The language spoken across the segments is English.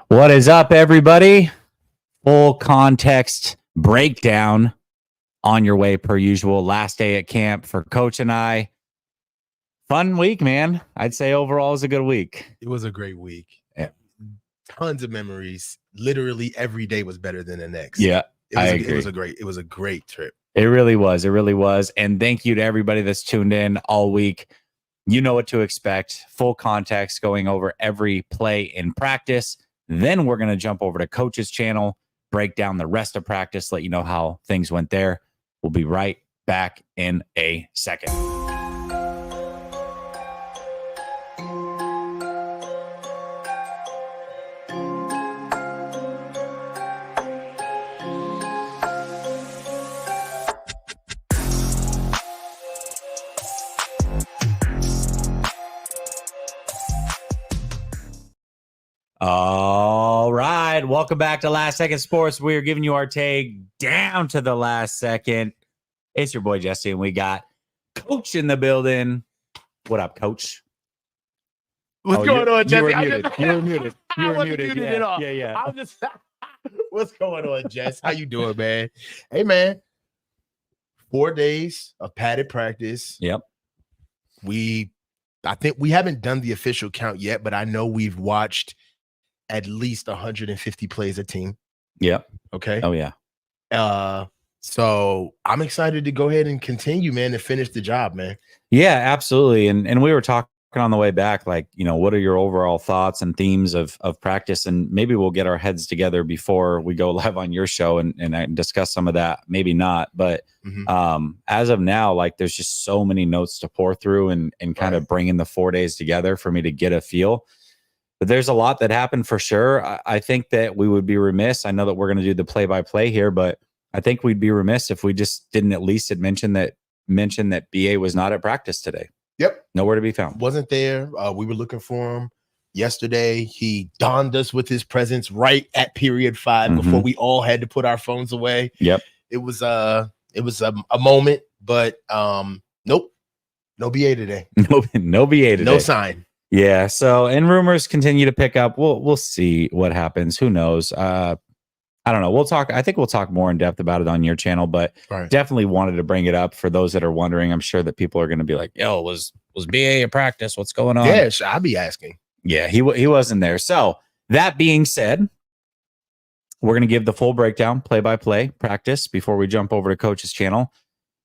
What is up, everybody? Full context breakdown on your way, per usual. Last day at camp for Coach and I. Fun week, man. I'd say overall it was a good week. It was a great week. Yeah. Tons of memories. Literally every day was better than the next. Yeah, I It agree. was a great trip. It really was. It really was. And thank you to everybody that's tuned in all week. You know what to expect. Full context, going over every play in practice. Then we're going to jump over to Coach's channel, break down the rest of practice, let you know how things went there. We'll be right back in a second. All right. Welcome back to Last Second Sports. We're giving you our take down to the last second. It's your boy Jesse, and we got Coach in the building. What up, Coach? What's going on, Jesse? You were muted. You were muted. At all. Yeah. I'm just what's going on, Jess? How you doing, man? Hey, man. 4 days of padded practice. Yep. I think we haven't done the official count yet, but I know we've watched at least 150 plays a team. Yep. Okay. Oh, yeah. So I'm excited to go ahead and continue, man, and finish the job, man. Yeah, absolutely. And we were talking on the way back, like, you know, what are your overall thoughts and themes of practice? And maybe we'll get our heads together before we go live on your show and discuss some of that. Maybe not. But as of now, like, there's just so many notes to pour through and kind of bringing the 4 days together for me to get a feel. But there's a lot that happened for sure. I think that we would be remiss. I know that we're going to do the play-by-play here, but I think we'd be remiss if we just didn't at least mention that BA was not at practice today. Yep. Nowhere to be found. Wasn't there. We were looking for him yesterday. He donned us with his presence right at period 5 before we all had to put our phones away. Yep. It was a moment, but nope. No BA today. No BA today. No sign. Yeah. So, and rumors continue to pick up. We'll see what happens. Who knows? I don't know. I think we'll talk more in depth about it on your channel, but definitely wanted to bring it up for those that are wondering. I'm sure that people are going to be like, yo, was BA at practice? What's going on? Yeah, I'll be asking. Yeah, he wasn't there. So that being said, we're going to give the full breakdown, play-by-play practice before we jump over to Coach's channel.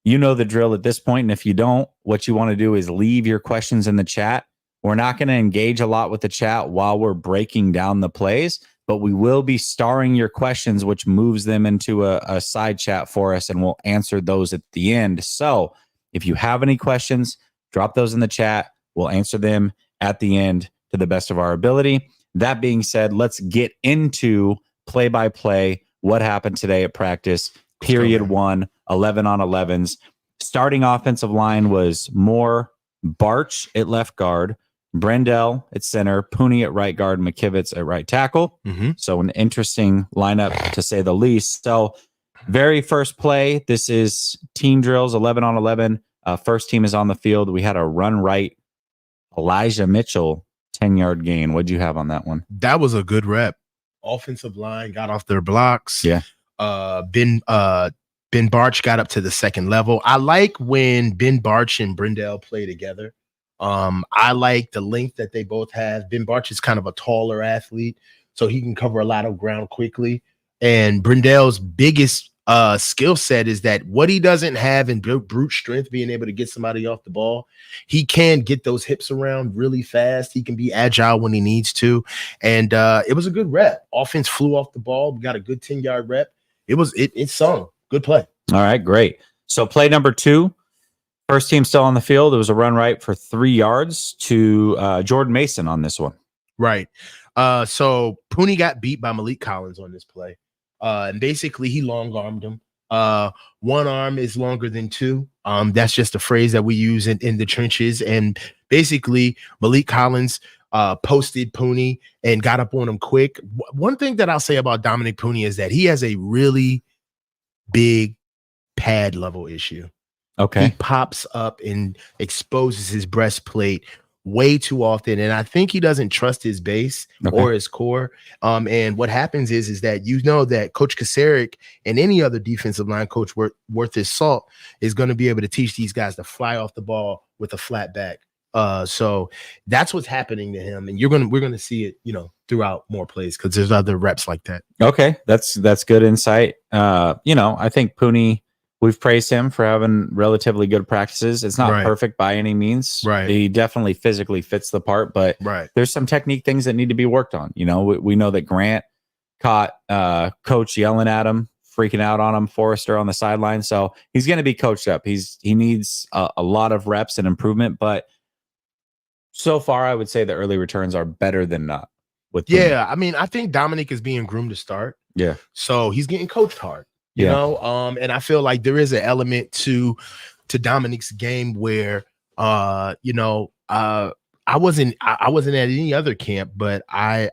You know the drill at this point. And if you don't, what you want to do is leave your questions in the chat. We're not going to engage a lot with the chat while we're breaking down the plays, but we will be starring your questions, which moves them into a side chat for us, and we'll answer those at the end. So if you have any questions, drop those in the chat. We'll answer them at the end to the best of our ability. That being said, let's get into play-by-play, what happened today at practice, period 1, 11 on 11s. Starting offensive line was Moore, Barch at left guard, Brendel at center, Pooney at right guard, McKivitz at right tackle. So an interesting lineup, to say the least. So very first play, this is team drills, 11 on 11. First team is on the field. We had a run right, Elijah Mitchell, 10-yard gain. What'd you have on that one? That was a good rep. Offensive line got off their blocks. Yeah. Ben Barch got up to the second level. I like when Ben Barch and Brendel play together. I like the length that they both have. Ben Barch is kind of a taller athlete, so he can cover a lot of ground quickly. And Brendel's biggest skill set is that what he doesn't have in brute strength, being able to get somebody off the ball, he can get those hips around really fast. He can be agile when he needs to. And it was a good rep. Offense flew off the ball. We got a good 10-yard rep. It sung. Good play. All right, great. So play number 2. First team still on the field. It was a run right for 3 yards to Jordan Mason on this one. Right. So Pooney got beat by Malik Collins on this play. And basically he long armed him. One arm is longer than two. That's just a phrase that we use in the trenches. And basically Malik Collins posted Pooney and got up on him quick. One thing that I'll say about Dominic Pooney is that he has a really big pad level issue. Okay. He pops up and exposes his breastplate way too often, and I think he doesn't trust his base or his core. And what happens is that that Coach Kasarik and any other defensive line coach worth his salt is going to be able to teach these guys to fly off the ball with a flat back. So that's what's happening to him, and we're gonna see it, throughout more plays because there's other reps like that. Okay, that's good insight. I think Pooney, we've praised him for having relatively good practices. It's not perfect by any means. Right. He definitely physically fits the part, but there's some technique things that need to be worked on. We know that Grant caught coach yelling at him, freaking out on him, Forrester on the sideline. So he's going to be coached up. He needs a lot of reps and improvement, but so far I would say the early returns are better than not. I mean, I think Dominic is being groomed to start. Yeah. So he's getting coached hard. You know, and I feel like there is an element to Dominic's game where I wasn't at any other camp, but I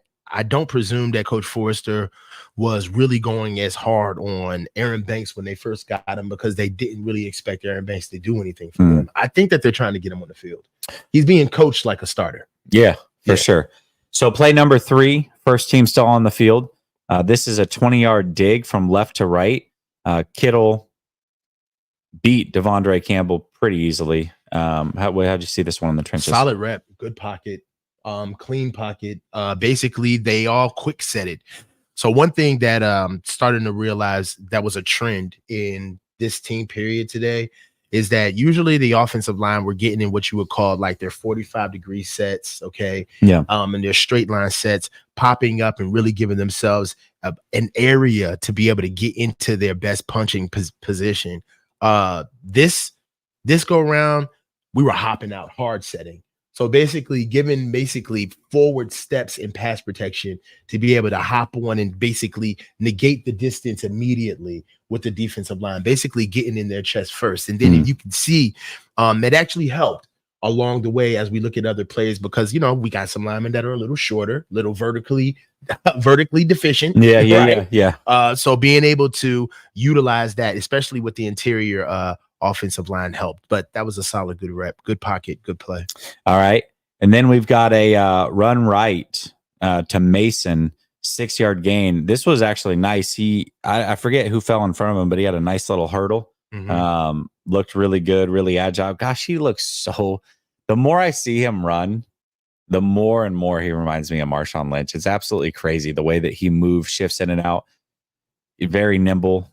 don't presume that Coach Forrester was really going as hard on Aaron Banks when they first got him because they didn't really expect Aaron Banks to do anything for them. I think that they're trying to get him on the field. He's being coached like a starter. Yeah, for sure. So play number 3, first team still on the field. This is a 20-yard dig from left to right. Kittle beat Devondre Campbell pretty easily. How'd you see this one in the trenches? Solid rep, good pocket, clean pocket. Basically, they all quick set it. So one thing that starting to realize that was a trend in this team period today is that usually the offensive line were getting in what you would call like their 45-degree sets, okay? Yeah. And their straight line sets, popping up and really giving themselves an area to be able to get into their best punching position. This go around, we were hopping out hard setting. So basically giving forward steps in pass protection to be able to hop on and basically negate the distance immediately with the defensive line, basically getting in their chest first. And then if you can see that actually helped along the way as we look at other plays because, we got some linemen that are a little shorter, little vertically deficient. Yeah. So being able to utilize that, especially with the interior offensive line helped, but that was a solid, good rep, good pocket, good play. All right. And then we've got a run right to Mason, 6-yard gain. This was actually nice. I forget who fell in front of him, but he had a nice little hurdle. Looked really good, really agile. Gosh, he looks the more I see him run, the more and more he reminds me of Marshawn Lynch. It's absolutely crazy the way that he moves, shifts in and out. Very nimble.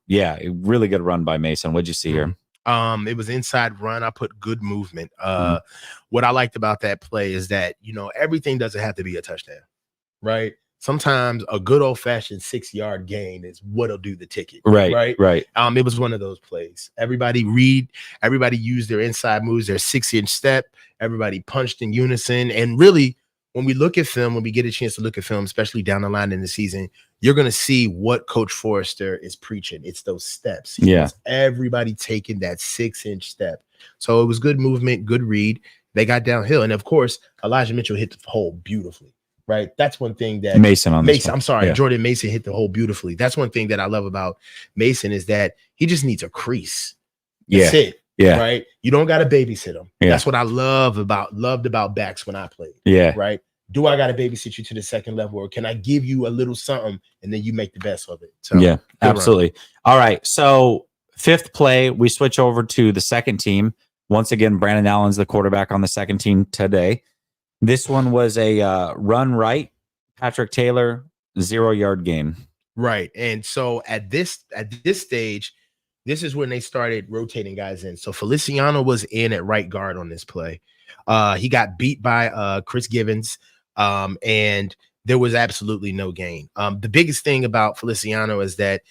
Really good run by Mason. What'd you see here? It was inside run. I put good movement. What I liked about that play is that, everything doesn't have to be a touchdown, right? Sometimes a good old-fashioned 6-yard gain is what'll do the ticket. Right. It was one of those plays. Everybody used their inside moves, their 6-inch step. Everybody punched in unison. And really, when we look at film, when we get a chance to look at film, especially down the line in the season, you're going to see what Coach Forrester is preaching. It's those steps. He wants everybody taking that 6-inch step. So it was good movement, good read. They got downhill. And of course, Elijah Mitchell hit the hole beautifully, right? That's one thing that Jordan Mason hit the hole beautifully. That's one thing that I love about Mason is that he just needs a crease. That's it. Yeah. Right. You don't got to babysit him. Yeah. That's what I loved about backs when I played. Yeah. Right. Do I got to babysit you to the second level, or can I give you a little something and then you make the best of it? So, yeah, absolutely. All right. So 5th play, we switch over to the second team. Once again, Brandon Allen's the quarterback on the second team today. This one was a run right, Patrick Taylor, 0-yard gain. Right. And so at this stage, this is when they started rotating guys in. So Feliciano was in at right guard on this play. He got beat by Chris Givens. And there was absolutely no gain. The biggest thing about Feliciano is that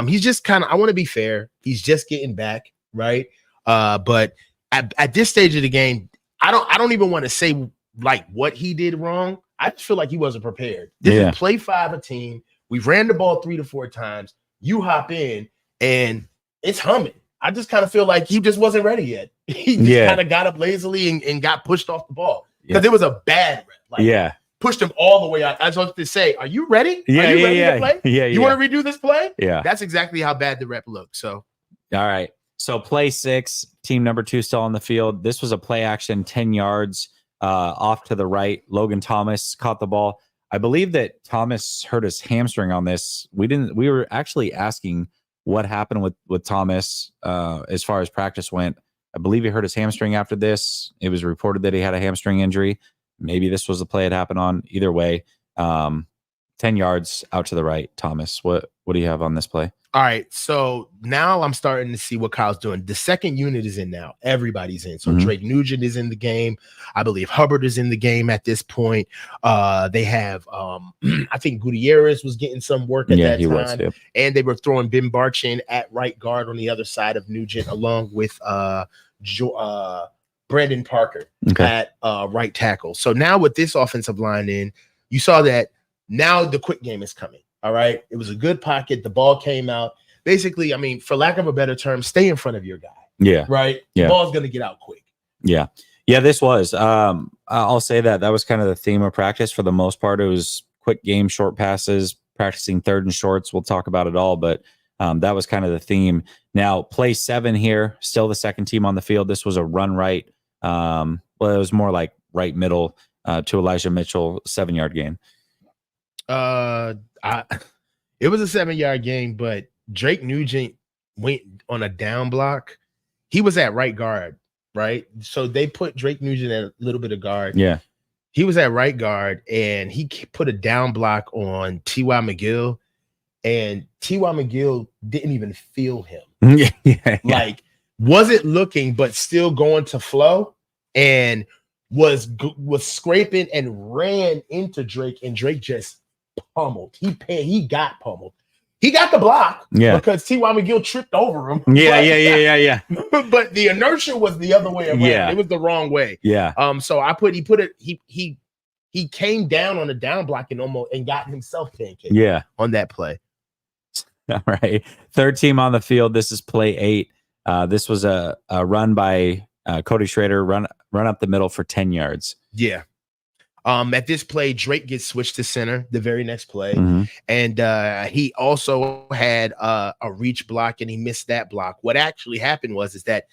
he's just kind of, I want to be fair, he's just getting back, right? But at this stage of the game, I don't even want to say like what he did wrong. I just feel like he wasn't prepared. This is play 5 a team. We've ran the ball 3 to 4 times. You hop in and it's humming. I just kind of feel like he just wasn't ready yet. He just kind of got up lazily and got pushed off the ball because it was a bad rep. Pushed him all the way out. I was supposed to say, are you ready? Are you ready to play? You want to redo this play? Yeah. That's exactly how bad the rep looked. So, all right. So play 6, team number 2 still on the field. This was a play action, 10 yards. off to the right. Logan Thomas caught the ball. I believe that Thomas hurt his hamstring on this. We were actually asking what happened with Thomas as far as practice went. I believe he hurt his hamstring after this. It was reported that he had a hamstring injury. Maybe this was the play it happened on. Either way, 10 yards out to the right. Thomas, what do you have on this play? All right, so now I'm starting to see what Kyle's doing. The second unit is in now. Everybody's in. So Drake Nugent is in the game. I believe Hubbard is in the game at this point. They have, I think Gutierrez was getting some work at that time. And they were throwing Ben Barch in at right guard on the other side of Nugent, along with Brandon Parker at right tackle. So now with this offensive line in, you saw that now the quick game is coming. All right. It was a good pocket. The ball came out. Basically, I mean, for lack of a better term, stay in front of your guy. Yeah. Right. Yeah. The ball's going to get out quick. Yeah. Yeah. This was, I'll say that was kind of the theme of practice for the most part. It was quick game, short passes, practicing third and shorts. We'll talk about it all, but that was kind of the theme. Now, play 7 here, still the second team on the field. This was a run right. Well, it was more like right middle to Elijah Mitchell, 7-yard gain. It was a 7-yard game, but Drake Nugent went on a down block. He was at right guard, right? So they put Drake Nugent at a little bit of guard. Yeah. He was at right guard, and he put a down block on T.Y. McGill, and T.Y. McGill didn't even feel him. Like, wasn't looking, but still going to flow, and was scraping and ran into Drake, and Drake just pummeled. He got pummeled. He got the block because T.Y. McGill tripped over him. Yeah. But the inertia was the other way around. Yeah. It was the wrong way. Yeah. So he came down on a down block and got himself pancaked on that play. All right. Third team on the field. This is play 8. This was a run by Cody Schrader, run up the middle for 10 yards. Yeah. At this play, Drake gets switched to center the very next play. And he also had a reach block, and he missed that block. What actually happened was that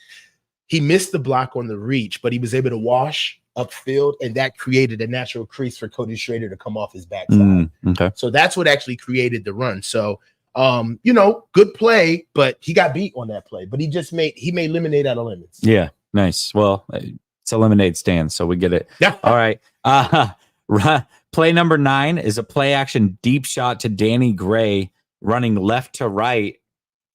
he missed the block on the reach, but he was able to wash upfield, and that created a natural crease for Cody Schrader to come off his backside. So that's what actually created the run. So, good play, but he got beat on that play. But he made lemonade out of lemons. Yeah, nice. Well, it's a lemonade stand, so we get it. Yeah. All right. Play number 9 is a play action deep shot to Danny Gray, running left to right.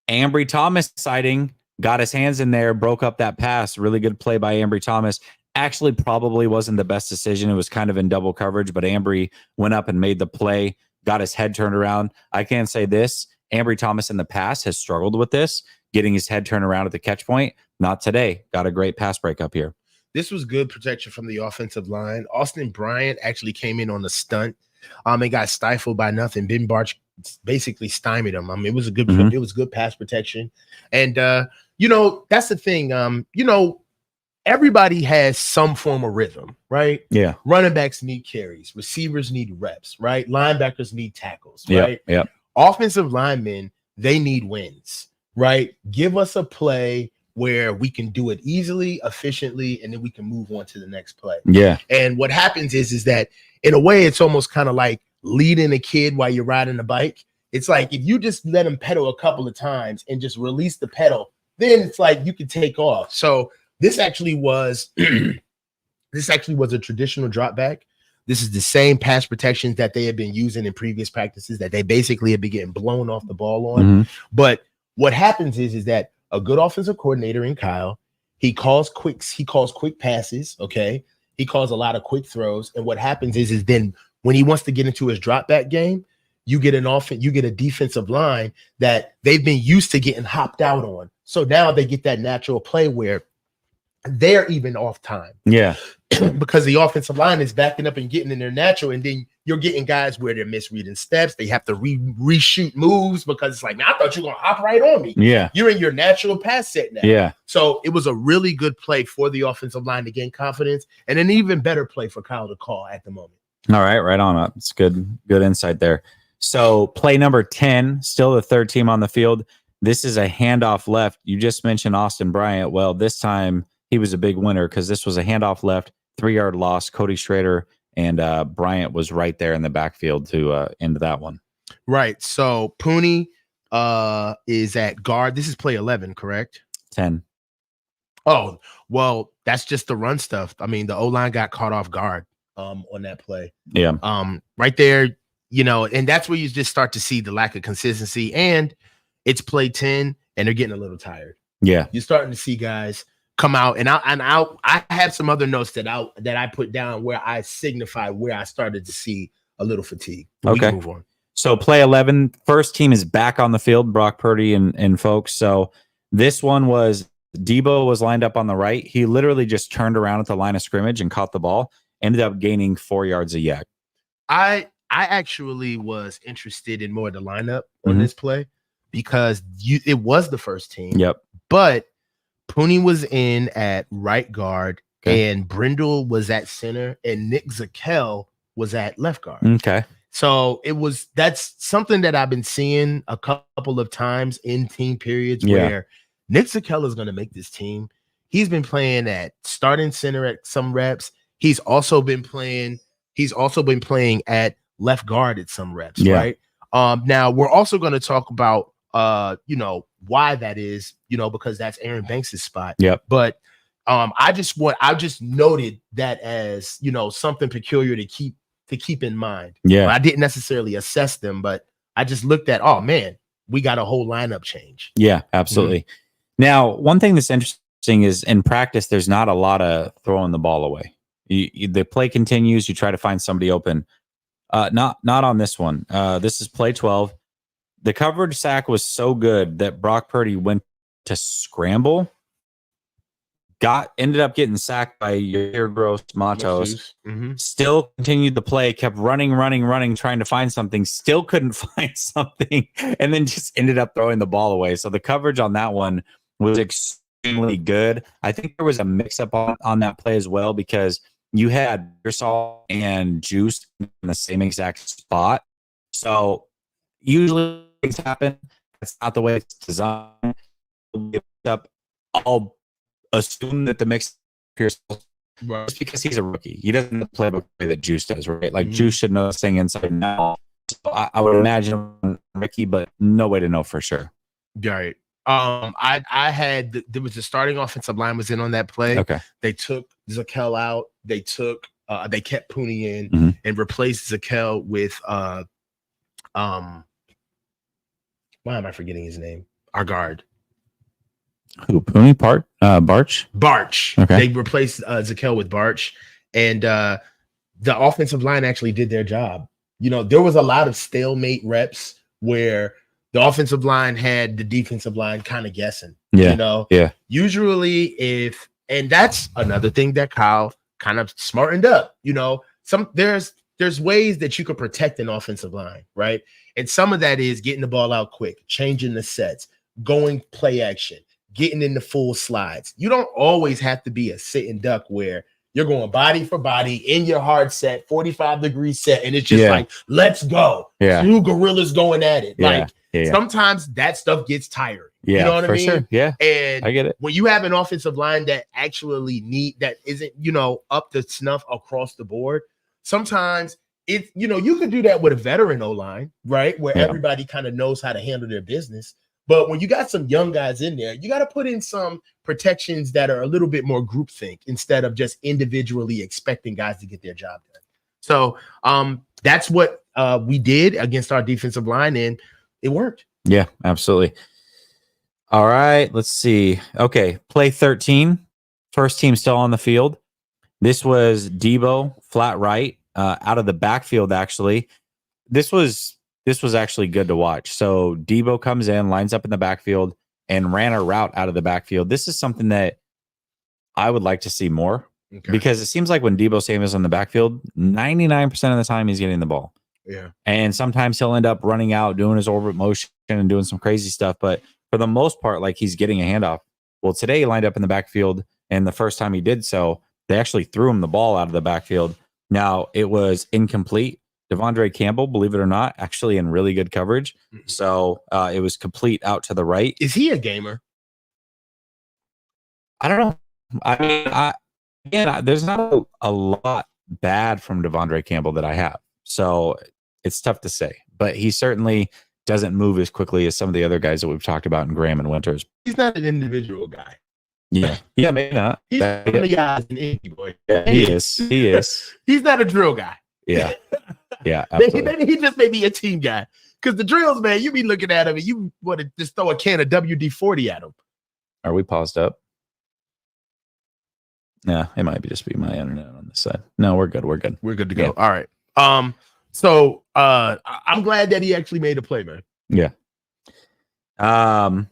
Ambry Thomas sighting, got his hands in there, broke up that pass. Really good play by Ambry Thomas. Actually, probably wasn't the best decision. It was kind of in double coverage, but Ambry went up and made the play, got his head turned around. I can say this: Ambry Thomas in the past has struggled with this, getting his head turned around at the catch point. Not today. Got a great pass break up here. This was good protection from the offensive line. Austin Bryant actually came in on the stunt. And got stifled by nothing. Ben Barch basically stymied him. I mean, it was good pass protection. And that's the thing. Everybody has some form of rhythm, right? Yeah. Running backs need carries, receivers need reps, right? Linebackers need tackles, right? Yeah. Offensive linemen, they need wins, right? Give us a play where we can do it easily, efficiently, and then we can move on to the next play. Yeah. And what happens is that in a way, it's almost kind of like leading a kid while you're riding a bike. It's like if you just let him pedal a couple of times and just release the pedal, then it's like you can take off. So this actually was a traditional drop back. This is the same pass protections that they had been using in previous practices that they basically had been getting blown off the ball on. But what happens is that a good offensive coordinator in Kyle, he calls quick passes. Okay. He calls a lot of quick throws. And what happens is then when he wants to get into his drop back game, you get a defensive line that they've been used to getting hopped out on. So now they get that natural play where they're even off time. Yeah. Because the offensive line is backing up and getting in their natural, and then you're getting guys where they're misreading steps. They have to reshoot moves because it's like, man, I thought you were going to hop right on me. Yeah. You're in your natural pass set now. Yeah. So it was a really good play for the offensive line to gain confidence, and an even better play for Kyle to call at the moment. All right. Right on. It's good insight there. So play number 10, still the third team on the field. This is a handoff left. You just mentioned Austin Bryant. Well, this time he was a big winner because this was a handoff left 3-yard loss. Cody Schrader and Bryant was right there in the backfield to end that one. Right. So Pooney is at guard. This is play 11, correct? 10. Oh, well, that's just the run stuff. I mean, the O-line got caught off guard on that play. Yeah. Right there, and that's where you just start to see the lack of consistency. And it's play 10, and they're getting a little tired. Yeah. You're starting to see guys come out, and I have some other notes that I put down where I signify where I started to see a little fatigue. But we can move on. So play 11, first team is back on the field, Brock Purdy and folks. So this one was Debo was lined up on the right. He literally just turned around at the line of scrimmage and caught the ball, ended up gaining 4 yards a yak. I actually was interested in more of the lineup on this play because it was the first team. Yep. But Pooney was in at right guard and Brindle was at center and Nick Zakel was at left guard. Okay. So that's something that I've been seeing a couple of times in team periods where Nick Zakel is going to make this team. He's been playing at starting center at some reps. He's also been playing at left guard at some reps, right? Now we're also going to talk about why that is, because that's Aaron Banks' spot. Yep. But I just noted that as, something peculiar to keep in mind. Yeah. I didn't necessarily assess them, but I just looked at, oh man, we got a whole lineup change. Yeah, absolutely. Now, one thing that's interesting is in practice, there's not a lot of throwing the ball away. The play continues. You try to find somebody open. Not on this one. This is play 12. The coverage sack was so good that Brock Purdy went to scramble. Ended up getting sacked by your Gross Matos. Still continued the play, kept running, trying to find something. Still couldn't find something, and then just ended up throwing the ball away. So the coverage on that one was extremely good. I think there was a mix-up on that play as well because you had Pearsall and Juice in the same exact spot. So usually things happen. That's not the way it's designed. I'll assume that the mix Pearsall, just because he's a rookie. He doesn't play the way that Juice does, right? Like Juice should know this thing inside and out. So I would imagine Ricky, but no way to know for sure. Right. There was the starting offensive line was in on that play. Okay. They took Zakel out. They kept Pooney in and replaced Zakel with why am I forgetting his name? Our guard. Who? Pooney? Barch? Barch. Okay. They replaced Zakel with Barch, and the offensive line actually did their job. There was a lot of stalemate reps where the offensive line had the defensive line kind of guessing. Usually and that's another thing that Kyle kind of smartened up. There's ways that you could protect an offensive line, right? And some of that is getting the ball out quick, changing the sets, going play action, getting into full slides. You don't always have to be a sitting duck where you're going body for body in your hard set, 45-degree set, and it's just like, let's go. Yeah. 2 gorillas going at it. Yeah. Sometimes that stuff gets tired. Yeah, you know what I mean? Sure. Yeah. And I get it. When you have an offensive line that actually that isn't, up to snuff across the board, sometimes you could do that with a veteran O-line, right? Where everybody kind of knows how to handle their business. But when you got some young guys in there, you got to put in some protections that are a little bit more groupthink instead of just individually expecting guys to get their job done. So that's what we did against our defensive line, and it worked. Yeah, absolutely. All right, let's see. Okay, play 13. First team still on the field. This was Debo, flat right, out of the backfield, actually. This was actually good to watch. So Debo comes in, lines up in the backfield, and ran a route out of the backfield. This is something that I would like to see more because it seems like when Debo Samuel's in the backfield, 99% of the time he's getting the ball. Yeah. And sometimes he'll end up running out, doing his orbit motion and doing some crazy stuff. But for the most part, like he's getting a handoff. Well, today he lined up in the backfield, and the first time he did so, they actually threw him the ball out of the backfield. Now, it was incomplete. Devondre Campbell, believe it or not, actually in really good coverage. So it was complete out to the right. Is he a gamer? I don't know. I mean, Yeah, there's not a lot bad from Devondre Campbell that I have. So it's tough to say. But he certainly doesn't move as quickly as some of the other guys that we've talked about in Graham and Winters. He's not an individual guy. Yeah. Yeah, maybe not. He's one of the guys in Indy, boy. Yeah, he is. He is. He's not a drill guy. Yeah. Yeah, absolutely. Maybe he just may be a team guy. Because the drills, man, you be looking at him and you want to just throw a can of WD-40 at him. Are we paused up? Yeah, it might be just be my internet on this side. No, we're good. We're good. We're good to go. All right. So I'm glad that he actually made a play, man. Yeah. What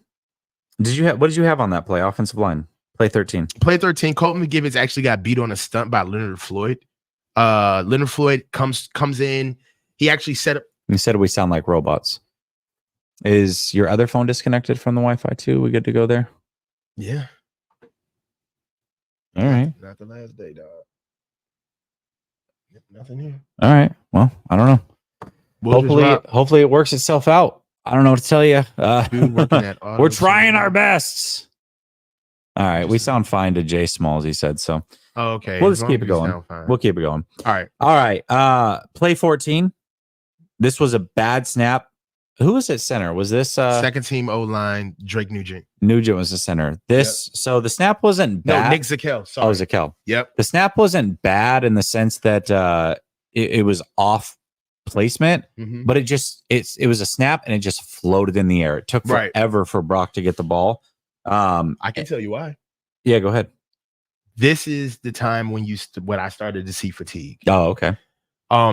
did you have on that play? Offensive line. Play 13. Play 13. Colton McGivens actually got beat on a stunt by Leonard Floyd. Leonard Floyd comes in. He actually set up. You said we sound like robots. Is your other phone disconnected from the Wi-Fi too? We good to go there? Yeah. All right. Not the last day, dog. Nothing here. All right. Well, I don't know. Hopefully it works itself out. I don't know what to tell you. We're trying our best. All right. We sound fine to Jay Smalls, he said. So okay. We'll just keep it going. We'll keep it going. All right. Play 14. This was a bad snap. Who was at center? Was this second team O-line, Drake Nugent? Nugent was the center. So the snap wasn't bad. No, Nick Zakel. Sorry. Oh, Zakel. Yep. The snap wasn't bad in the sense that it was off placement, but it was a snap and it just floated in the air. It took forever for Brock to get the ball. I can tell you why. Yeah, go ahead. This is the time when I started to see fatigue. Oh, okay.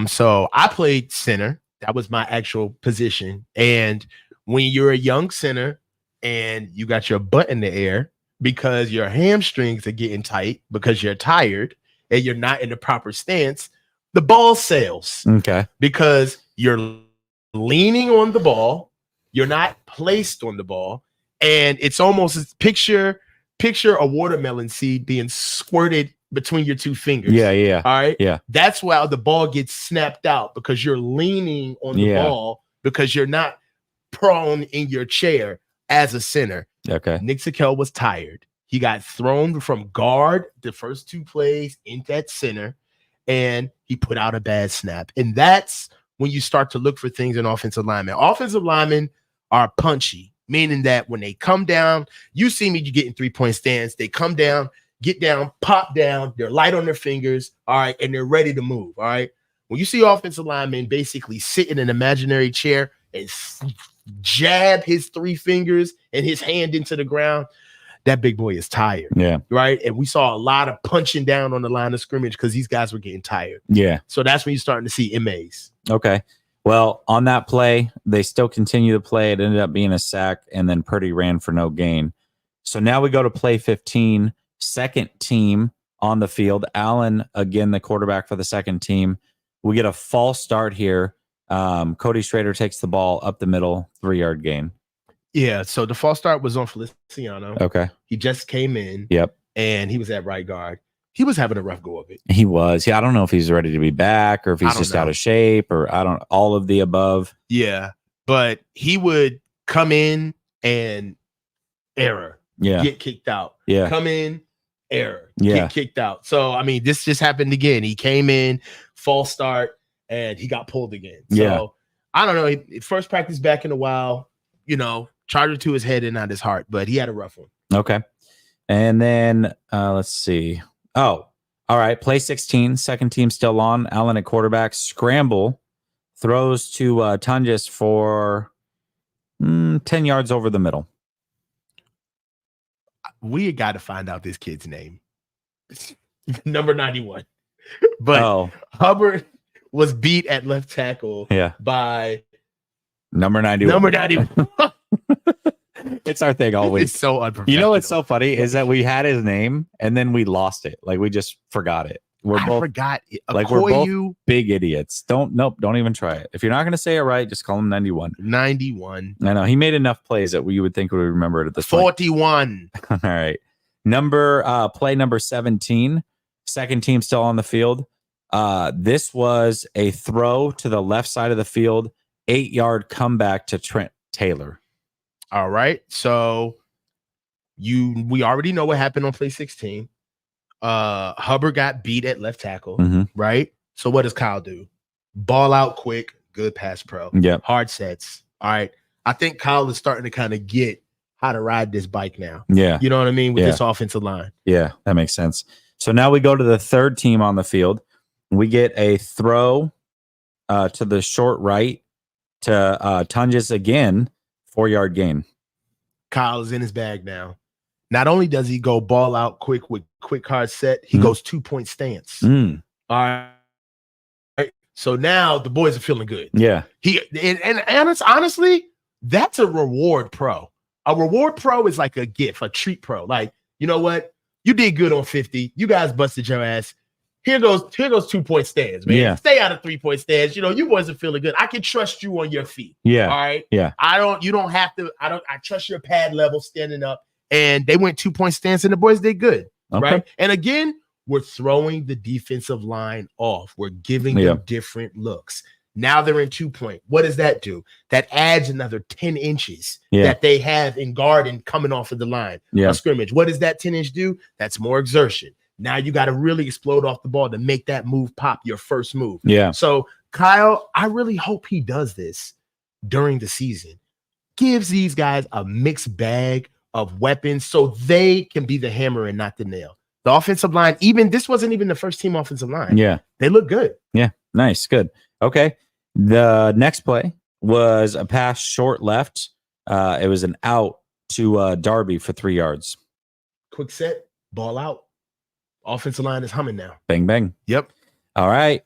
So I played center. That was my actual position. And when you're a young center and you got your butt in the air because your hamstrings are getting tight because you're tired and you're not in the proper stance, the ball sails. Okay. Because you're leaning on the ball, you're not placed on the ball, and it's almost picture a watermelon seed being squirted between your two fingers. Yeah. All right. Yeah. That's why the ball gets snapped out because you're leaning on the ball because you're not prone in your chair as a center. Okay. Nick Zakel was tired. He got thrown from guard the first two plays into that center, and he put out a bad snap. And that's when you start to look for things in offensive linemen. Offensive linemen are punchy, meaning that when they come down, you see me getting 3-point stands. They come down, get down, pop down, they're light on their fingers, all right, and they're ready to move, all right? When you see offensive linemen basically sit in an imaginary chair and jab his 3 fingers and his hand into the ground, that big boy is tired. Yeah. Right? And we saw a lot of punching down on the line of scrimmage because these guys were getting tired. Yeah. So that's when you're starting to see MAs. Okay. Well, on that play, they still continue to play. It ended up being a sack, and then Purdy ran for no gain. So now we go to play 15. Second team on the field. Allen, again, the quarterback for the second team. We get a false start here. Cody Schrader takes the ball up the middle, 3-yard gain. Yeah, so the false start was on Feliciano. Okay. He just came in. Yep. And he was at right guard. He was having a rough go of it. He was. Yeah, I don't know if he's ready to be back or if he's just out of shape or all of the above. Yeah, but he would come in and error. Yeah. Get kicked out. Yeah. Come in, error. Yeah. Get kicked out. So, I mean, this just happened again. He came in, false start, and he got pulled again. So, I don't know. First practice back in a while, charger to his head and not his heart, but he had a rough one. Okay. And then let's see. Oh, all right. Play 16. Second team still on. Allen at quarterback. Scramble. Throws to Tunjas for 10 yards over the middle. We got to find out this kid's name. Number 91. But Hubbard was beat at left tackle by number 91. Number 91. It's our thing always. It's so unprofessional. You know what's so funny is that we had his name and then we lost it. Like we just forgot it. I forgot it. Like we're both big idiots. Don't even try it. If you're not going to say it right, just call him 91. 91. I know he made enough plays that you would think we would remember it at this 41. Point. All right. Play number 17. Second team still on the field. This was a throw to the left side of the field, 8-yard comeback to Trent Taylor. All right. So we already know what happened on play 16. Hubbard got beat at left tackle, Mhm. right? So what does Kyle do? Ball out quick, good pass pro. Yep. Hard sets. All right. I think Kyle is starting to kind of get how to ride this bike now. Yeah. You know what I mean? With Yeah. this offensive line. Yeah, that makes sense. So now we go to the third team on the field. We get a throw to the short right to Tunges again, 4-yard gain. Kyle is in his bag now. Not only does he go ball out quick with quick hard set, he goes 2-point stance. Mm. All right. So now the boys are feeling good. Yeah. Honestly, that's a reward pro. A reward pro is like a gift, a treat pro. Like, you know what? You did good on 50. You guys busted your ass. Here goes 2-point stands, man. Yeah. Stay out of 3-point stands. You know, you boys are feeling good. I can trust you on your feet. Yeah. All right. Yeah. You don't have to. I trust your pad level standing up. And they went 2-point stance and the boys did good. Okay. Right. And again, we're throwing the defensive line off. We're giving them different looks. Now they're in 2-point. What does that do? That adds another 10 inches that they have in guard and coming off of the line of scrimmage. What does that 10-inch do? That's more exertion. Now you got to really explode off the ball to make that move pop, your first move. Yeah. So Kyle, I really hope he does this during the season. Gives these guys a mixed bag of weapons so they can be the hammer and not the nail. The offensive line, this wasn't even the first team offensive line. Yeah. They look good. Yeah. Nice. Good. Okay. The next play was a pass short left. It was an out to Darby for 3 yards. Quick set, ball out. Offensive line is humming now. Bang, bang. Yep. All right.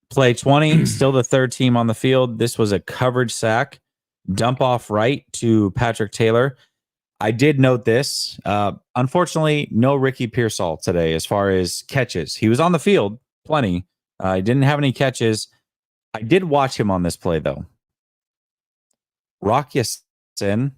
Play 20, still the third team on the field. This was a coverage sack. Dump off right to Patrick Taylor. I did note this. Unfortunately, no Ricky Pearsall today as far as catches. He was on the field, plenty. He didn't have any catches. I did watch him on this play, though. Rock Ya-Sin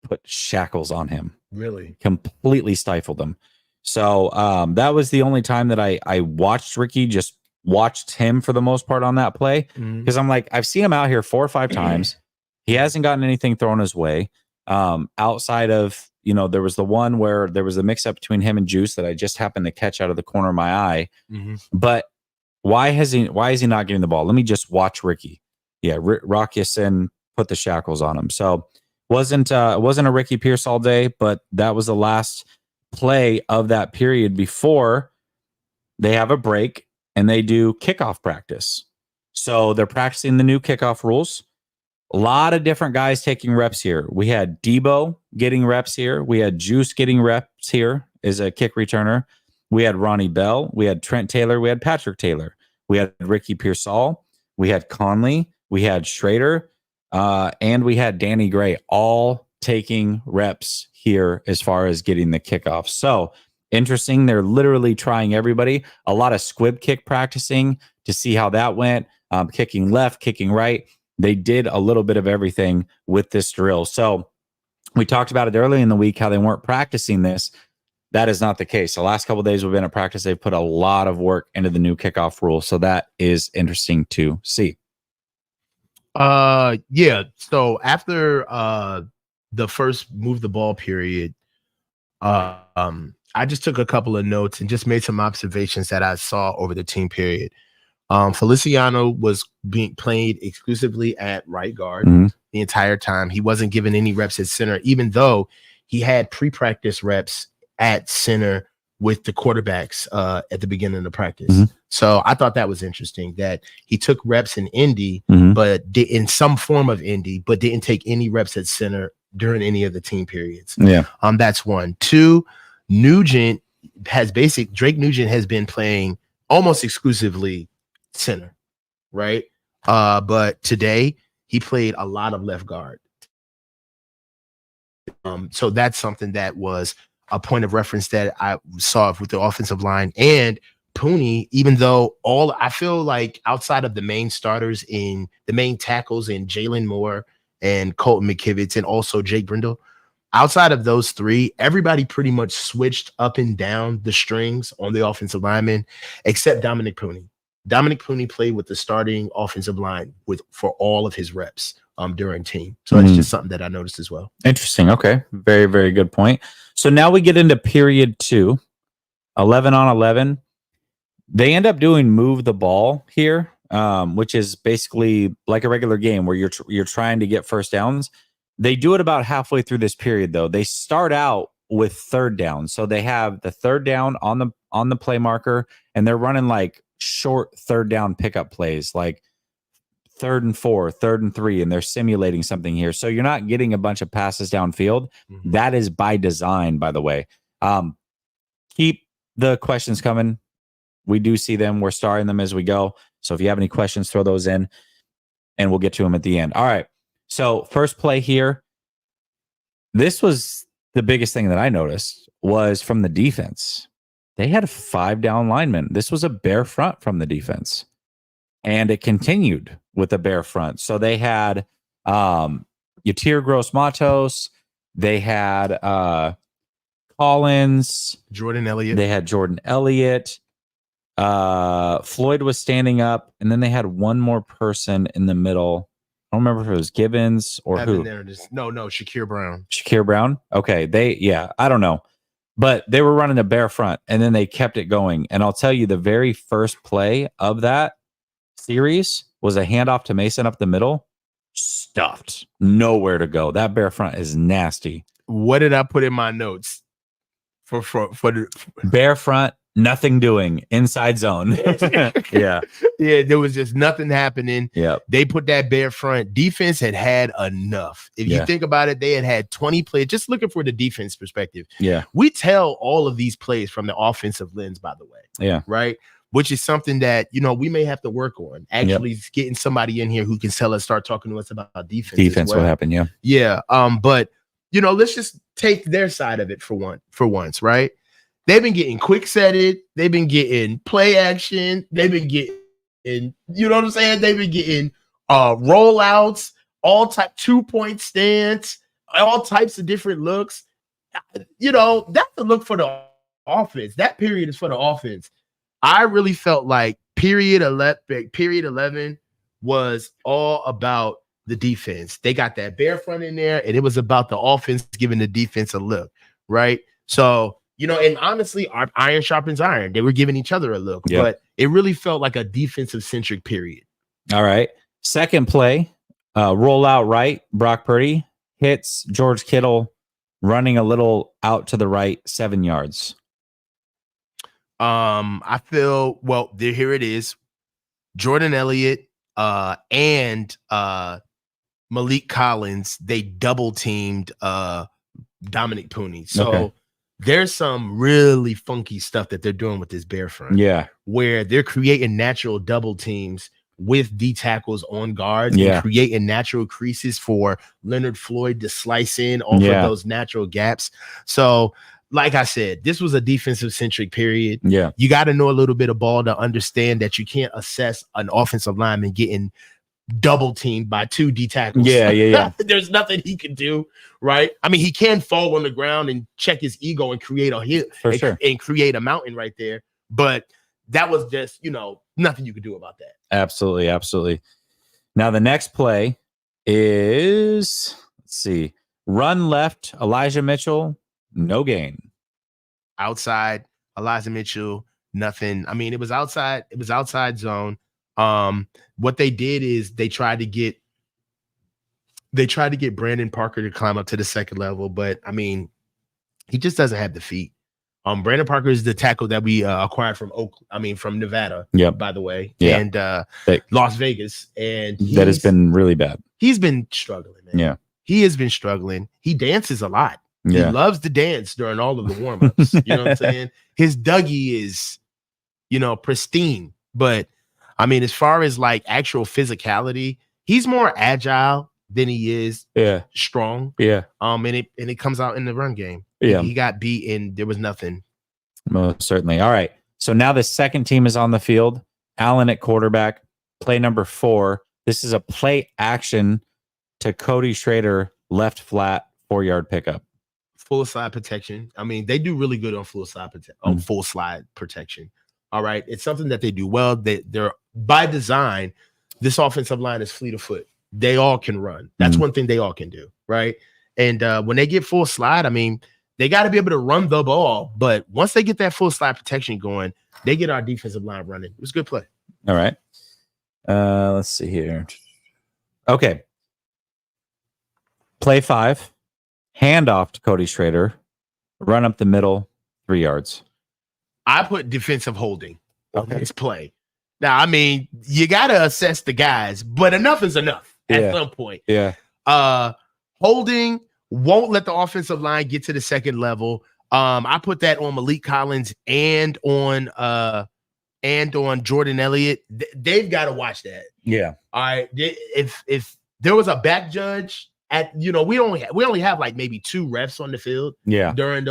put shackles on him. Really? Completely stifled him. So that was the only time that I watched Ricky, just watched him for the most part on that play. Because I'm like, I've seen him out here 4 or 5 times. He hasn't gotten anything thrown his way. Outside of, there was the one where there was a mix up between him and Juice that I just happened to catch out of the corner of my eye. But why is he not getting the ball? Let me just watch Ricky. Yeah. Rock Ya-Sin put the shackles on him. So wasn't a Ricky Pearsall day, but that was the last play of that period before they have a break and they do kickoff practice. So they're practicing the new kickoff rules. A lot of different guys taking reps here. We had Debo getting reps here. We had Juice getting reps here as a kick returner. We had Ronnie Bell. We had Trent Taylor. We had Patrick Taylor. We had Ricky Pearsall. We had Conley. We had Schrader. And we had Danny Gray, all taking reps here as far as getting the kickoff. So interesting. They're literally trying everybody. A lot of squib kick practicing to see how that went. Kicking left, kicking right. They did a little bit of everything with this drill. So we talked about it early in the week, how they weren't practicing this. That is not the case. The last couple of days we've been at practice. They've put a lot of work into the new kickoff rule. So that is interesting to see. Yeah. So after the first move the ball period, I just took a couple of notes and just made some observations that I saw over the team period. Feliciano was being played exclusively at right guard the entire time. He wasn't given any reps at center, even though he had pre-practice reps at center with the quarterbacks at the beginning of the practice. So I thought that was interesting that he took reps in Indy, but in some form of Indy, but didn't take any reps at center during any of the team periods. Yeah. That's 1. 2, Drake Nugent has been playing almost exclusively center, right? But today he played a lot of left guard. So that's something that was a point of reference that I saw with the offensive line. And Pooney, even though I feel like outside of the main starters in the main tackles in Jalen Moore and Colton McKivitz and also Jake Brindle, outside of those 3, everybody pretty much switched up and down the strings on the offensive linemen, except Dominic Pooney. Dominic Pooney played with the starting offensive line for all of his reps during team. So it's just something that I noticed as well. Interesting. Okay. Very, very good point. So now we get into period 2. 11 on 11. They end up doing move the ball here, which is basically like a regular game where you're trying to get first downs. They do it about halfway through this period, though. They start out with third down, so they have the third down on the play marker, and they're running like short third down pickup plays, like 3rd and 4, 3rd and 3, and they're simulating something here. So you're not getting a bunch of passes downfield. Mhm. That is by design, by the way. Keep the questions coming. We do see them. We're starring them as we go. So if you have any questions, throw those in and we'll get to them at the end. All right. So first play here. This was the biggest thing that I noticed was from the defense. They had 5 down linemen. This was a bare front from the defense. And it continued with a bare front. So they had Yatir Gross Matos. They had Collins. Jordan Elliott. They had Jordan Elliott. Floyd was standing up, and then they had one more person in the middle. I don't remember if it was Gibbons or who. No, Shakir Brown. Shakir Brown. Okay, I don't know, but they were running a bare front, and then they kept it going. And I'll tell you, the very first play of that series was a handoff to Mason up the middle, stuffed, nowhere to go. That bare front is nasty. What did I put in my notes for the bare front? Nothing doing, inside zone. Yeah. There was just nothing happening. Yeah. They put that bare front. Defense had enough. If you think about it, they had 20 plays. Just looking for the defense perspective. Yeah. We tell all of these plays from the offensive lens, by the way. Yeah. Right. Which is something that, we may have to work on. Actually getting somebody in here who can start talking to us about defense. Defense, what happened? Yeah. Yeah. But let's just take their side of it for once, right? They've been getting quick setted. They've been getting play action. They've been getting, you know what I'm saying? They've been getting rollouts, all type 2-point stance, all types of different looks. That's the look for the offense. That period is for the offense. I really felt like period 11 was all about the defense. They got that bare front in there, and it was about the offense giving the defense a look, right? So, and honestly, our iron sharpens iron. They were giving each other a look, but it really felt like a defensive-centric period. All right. Second play, roll out right. Brock Purdy hits George Kittle running a little out to the right, 7 yards. I feel, here it is. Jordan Elliott and Malik Collins, they double-teamed Dominic Pooney. So there's some really funky stuff that they're doing with this bare front. Yeah. Where they're creating natural double teams with D tackles on guard and creating natural creases for Leonard Floyd to slice in off of those natural gaps. So, like I said, this was a defensive centric period. Yeah. You got to know a little bit of ball to understand that you can't assess an offensive lineman getting double teamed by 2 D tackles. Yeah. There's nothing he can do, right? I mean, he can fall on the ground and check his ego and create a hit and create a mountain right there. But that was just, nothing you could do about that. Absolutely. Now the next play is, run left, Elijah Mitchell, no gain. Outside, Elijah Mitchell, nothing. I mean, it was outside zone. What they did is they tried to get Brandon Parker to climb up to the second level, but I mean, he just doesn't have the feet. Brandon Parker is the tackle that we acquired from from Nevada, by the way, and Las Vegas, and that has been really bad. He's been struggling, man. Yeah, he has been struggling. He dances a lot. He loves to dance during all of the warm-ups. You know what I'm saying? His Dougie is, pristine, but I mean, as far as like actual physicality, he's more agile than he is strong. Yeah. And it comes out in the run game. Yeah. He got beat and there was nothing. Most certainly. All right. So now the second team is on the field. Allen at quarterback, play number 4. This is a play action to Cody Schrader, left flat, 4-yard pickup. Full slide protection. I mean, they do really good on full slide protection. All right. It's something that they do well. They're by design, this offensive line is fleet of foot. They all can run. That's one thing they all can do. Right. And when they get full slide, I mean, They got to be able to run the ball. But once they get that full slide protection going, they get our defensive line running. It was a good play. All right. Let's see here. Okay. Play 5. Handoff to Cody Schrader. Run up the middle, 3 yards. I put defensive holding on this play. Now, I mean, you got to assess the guys, but enough is enough at some point. Yeah. Holding won't let the offensive line get to the second level. I put that on Malik Collins and on Jordan Elliott. They've got to watch that. Yeah. All right. If there was a back judge we only have like maybe 2 refs on the field. Yeah. During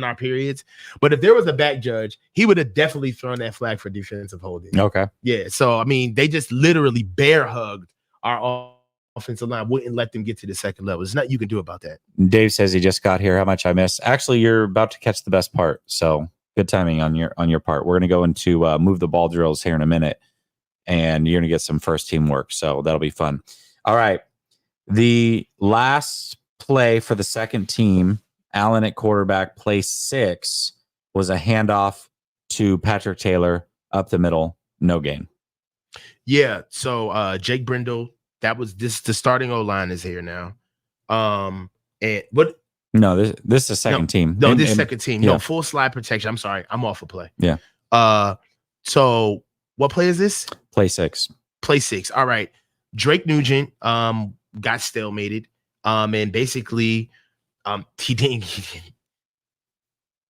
our periods, but if there was a back judge, he would have definitely thrown that flag for defensive holding. Okay. Yeah. So I mean, they just literally bear hugged our offensive line, wouldn't let them get to the second level. There's nothing you can do about that. Dave says he just got here. How much I missed? Actually, you're about to catch the best part. So good timing on your part. We're going to go into move the ball drills here in a minute, and you're going to get some first team work. So that'll be fun. All right. The last play for the second team, Allen at quarterback, play 6, was a handoff to Patrick Taylor up the middle, no gain. Yeah. So Jake Brindle, the starting O-line is here now. And what? No, this is the second team. No, this second team. Yeah. No, full slide protection. I'm sorry. I'm off a play. Yeah. So what play is this? Play 6. Play 6. All right. Drake Nugent got stalemated. And basically he didn't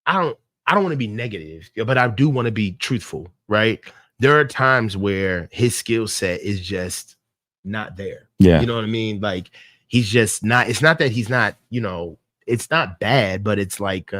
I don't want to be negative, but I do want to be truthful, right? There are times where his skill set is just not there. Yeah. You know what I mean? Like he's just not, it's not that he's not, it's not bad, but it's like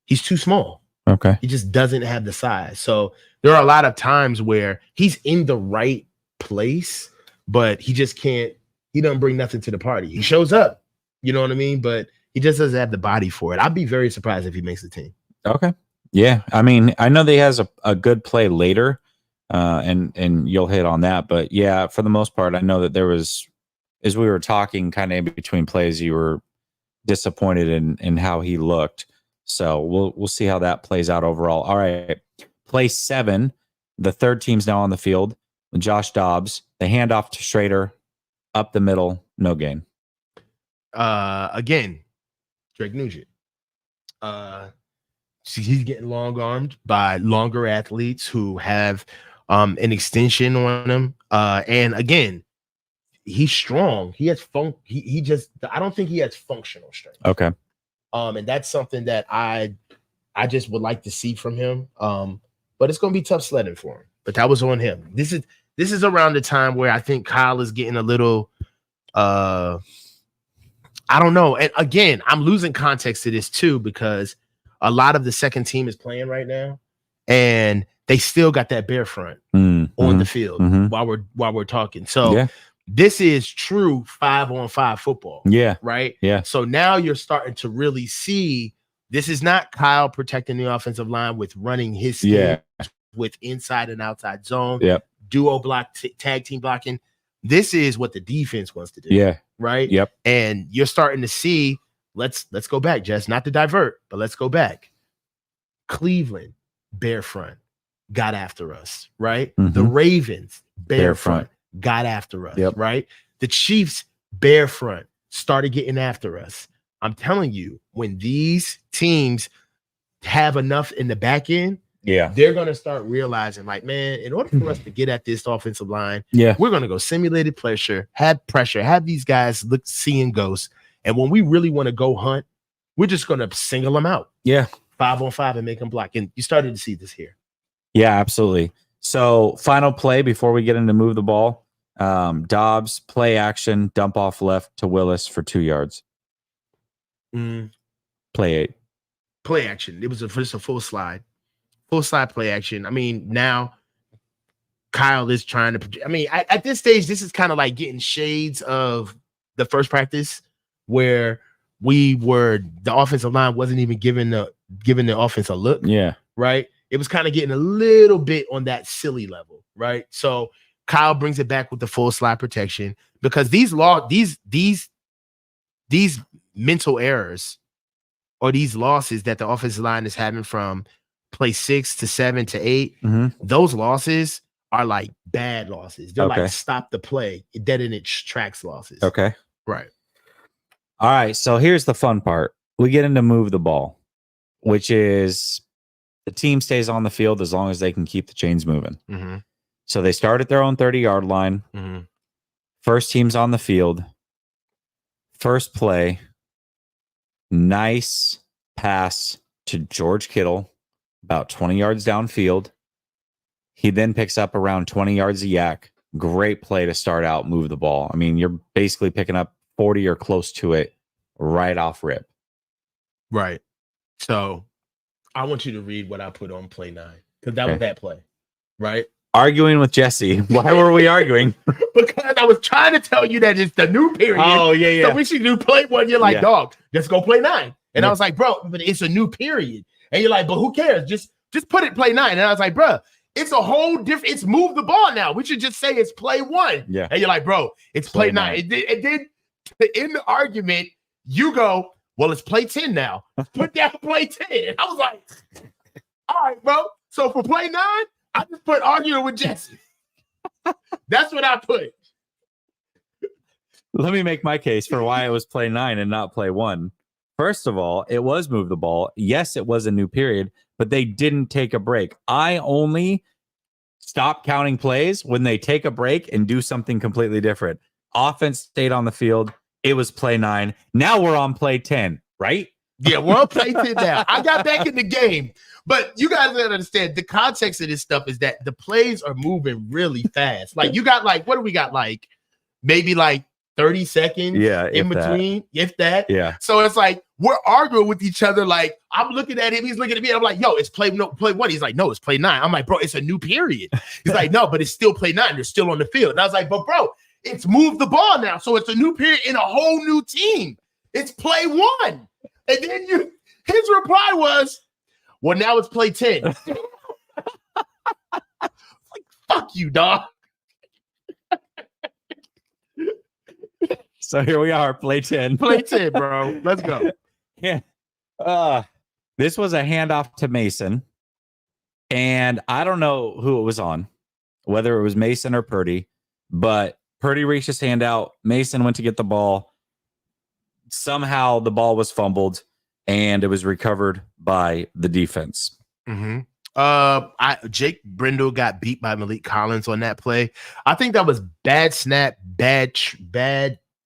he's too small. Okay. He just doesn't have the size. So there are a lot of times where he's in the right place, but he just can't, he doesn't bring nothing to the party. He shows up, you know what I mean? But he just doesn't have the body for it. I'd be very surprised if he makes the team. Okay. Yeah. I mean, I know that he has a good play later, and you'll hit on that. But yeah, for the most part, I know that there was, as we were talking kind of in between plays, you were disappointed in how he looked. So we'll see how that plays out overall. All right. Play 7. The third team's now on the field. Josh Dobbs, the handoff to Schrader, up the middle, no gain. Again, Drake Nugent. He's getting long armed by longer athletes who have an extension on him. And again, he's strong. He has I don't think he has functional strength. Okay. And that's something that I just would like to see from him. But it's gonna be tough sledding for him. But that was on him. This is around the time where I think Kyle is getting a little I don't know. And again, I'm losing context to this too, because a lot of the second team is playing right now, and they still got that bear front on the field while we're talking. So this is true 5-on-5 football. Yeah. Right. Yeah. So now you're starting to really see this is not Kyle protecting the offensive line with running his scheme with inside and outside zone, duo block, tag team blocking. This is what the defense wants to do. Yeah. Right. Yep. And you're starting to see, let's go back, Jess, not to divert, but let's go back. Cleveland, bear front, got after us. Right. The Ravens, bear front, got after us. Yep. Right. The Chiefs, bear front, started getting after us. I'm telling you, when these teams have enough in the back end, they're going to start realizing, like, man, in order for us to get at this offensive line, we're going to go simulated pressure, have these guys seeing ghosts. And when we really want to go hunt, we're just going to single them out. Yeah. 5-on-5 and make them block. And you started to see this here. Yeah, absolutely. So final play before we get into move the ball. Dobbs, play action, dump off left to Willis for 2 yards. Play 8. Play action. It was just a full slide. Full slide play action. I mean, now Kyle is trying to. I mean, at this stage, this is kind of like getting shades of the first practice where the offensive line wasn't even giving the offense a look. Yeah. Right. It was kind of getting a little bit on that silly level. Right. So Kyle brings it back with the full slide protection, because these mental errors or these losses that the offensive line is having from play 6 to 7 to 8, those losses are like bad losses. They're like stop the play. That in it tracks losses. Okay. Right. All right. So here's the fun part. We get into move the ball, which is the team stays on the field as long as they can keep the chains moving. So they start at their own 30-yard line. First team's on the field. First play. Nice pass to George Kittle, about 20 yards downfield. He then picks up around 20 yards of yak. Great play to start out, move the ball. I mean, you're basically picking up 40 or close to it right off rip. Right. So I want you to read what I put on play 9, because that was that play, right? Arguing with Jesse. Why were we arguing? Because I was trying to tell you that it's the new period. Oh, yeah. So we should do play 1. You're like, dog, let's go play 9. And I was like, bro, but it's a new period. And you're like, but who cares? Just put it play 9. And I was like, bro, it's a whole different, it's move the ball now. We should just say it's play 1. Yeah. And you're like, bro, it's play 9. And then in the argument, you go, well, it's play 10 now. Put down play 10. And I was like, all right, bro. So for play 9, I just put arguing with Jesse. That's what I put. Let me make my case for why it was play 9 and not play 1. First of all, it was move the ball. Yes, it was a new period, but they didn't take a break. I only stop counting plays when they take a break and do something completely different. Offense stayed on the field. It was play 9. Now we're on play 10, right? Yeah, we're on play 10 now. I got back in the game. But you guys gotta understand, the context of this stuff is that the plays are moving really fast. Like, you got like, what do we got? Like, maybe like 30 seconds in between, if that. Yeah. So it's like, we're arguing with each other. Like, I'm looking at him, he's looking at me. I'm like, yo, it's play 1. He's like, no, it's play 9. I'm like, bro, it's a new period. He's like, no, but it's still play 9. They're still on the field. And I was like, but bro, it's move the ball now. So it's a new period in a whole new team. It's play 1. And then his reply was, well, now it's play 10. Like, fuck you, dog. So here we are, play 10. Play 10, bro. Let's go. Yeah. This was a handoff to Mason. And I don't know who it was on, whether it was Mason or Purdy, but Purdy reached his hand out. Mason went to get the ball. Somehow the ball was fumbled and it was recovered by the defense. Jake Brindle got beat by Malik Collins on that play. I think that was bad snap, bad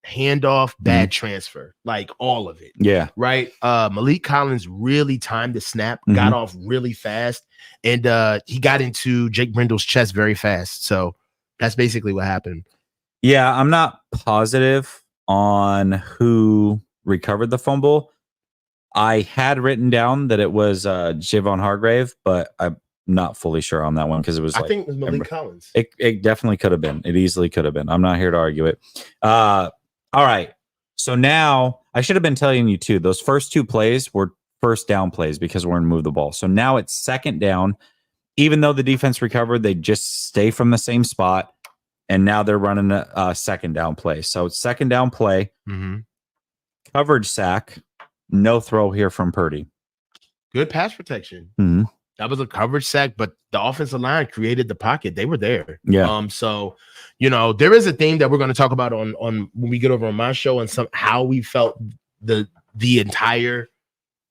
handoff, bad transfer, like all of it. Yeah. Right. Malik Collins really timed the snap, got off really fast, and he got into Jake Brindle's chest very fast. So that's basically what happened. Yeah, I'm not positive on who recovered the fumble. I had written down that it was Javon Hargrave, but I'm not fully sure on that one because it was. I think it was Malik Collins. It definitely could have been. It easily could have been. I'm not here to argue it. All right. So now I should have been telling you too. Those first 2 plays were first down plays because we're going to move the ball. So now it's second down. Even though the defense recovered, they just stay from the same spot. And now they're running a second down play. So it's second down play, coverage sack, no throw here from Purdy. Good pass protection. That was a coverage sack, but the offensive line created the pocket. They were there. Yeah. So, there is a theme that we're going to talk about on when we get over on my show and how we felt the entire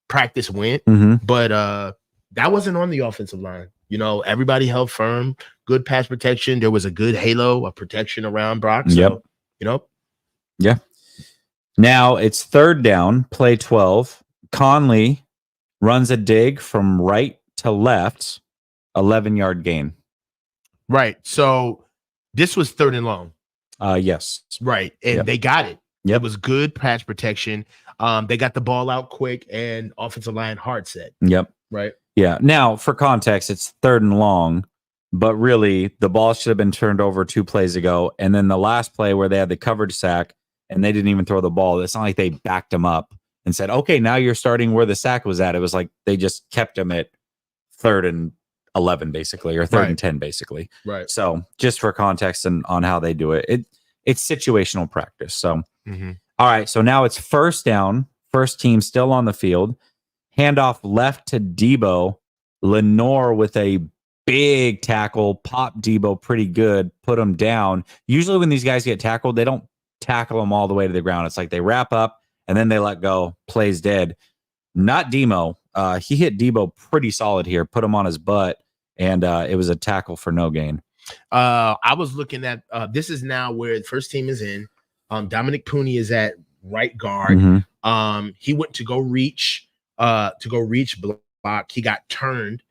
practice went. But that wasn't on the offensive line. Everybody held firm, good pass protection. There was a good halo of protection around Brock. So, Yeah. Now it's third down, play 12. Conley runs a dig from right to left, 11-yard gain. Right. So this was third and long. Yes. Right. And they got it. Yep. It was good pass protection. They got the ball out quick and offensive line hard set. Yep. Right. Yeah. Now, for context, it's third and long, but really the ball should have been turned over 2 plays ago. And then the last play where they had the coverage sack and they didn't even throw the ball. It's not like they backed him up and said, okay, now you're starting where the sack was at. It was like they just kept him at 3rd and 11, basically, or 3rd and 10, basically. Right. So just for context and on how they do it, it's situational practice. So, all right. So now it's first down, first team still on the field. Handoff left to Debo. Lenore with a big tackle, pop Debo pretty good, put him down. Usually when these guys get tackled, they don't tackle them all the way to the ground. It's like they wrap up and then they let go. Plays dead. Not Demo. He hit Debo pretty solid here, put him on his butt, and it was a tackle for no gain. I was looking at this is now where the first team is in. Dominic Pooney is at right guard. Mm-hmm. He went to go reach block. He got turned.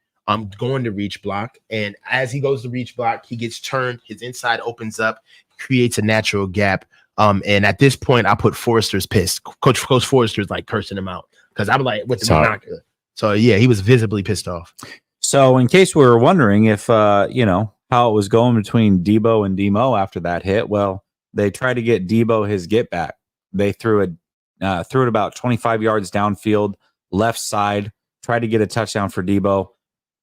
Going to reach block, and as he goes to reach block, he gets turned. His inside opens up, creates a natural gap. And at this point, I put Forrester's pissed. Coach Forrester's like cursing him out because I'm like with the monocle. So yeah, he was visibly pissed off. So in case we were wondering if how it was going between Debo and Demo after that hit, well, they tried to get Debo his get back. They threw it about 25 yards downfield, left side, tried to get a touchdown for Debo.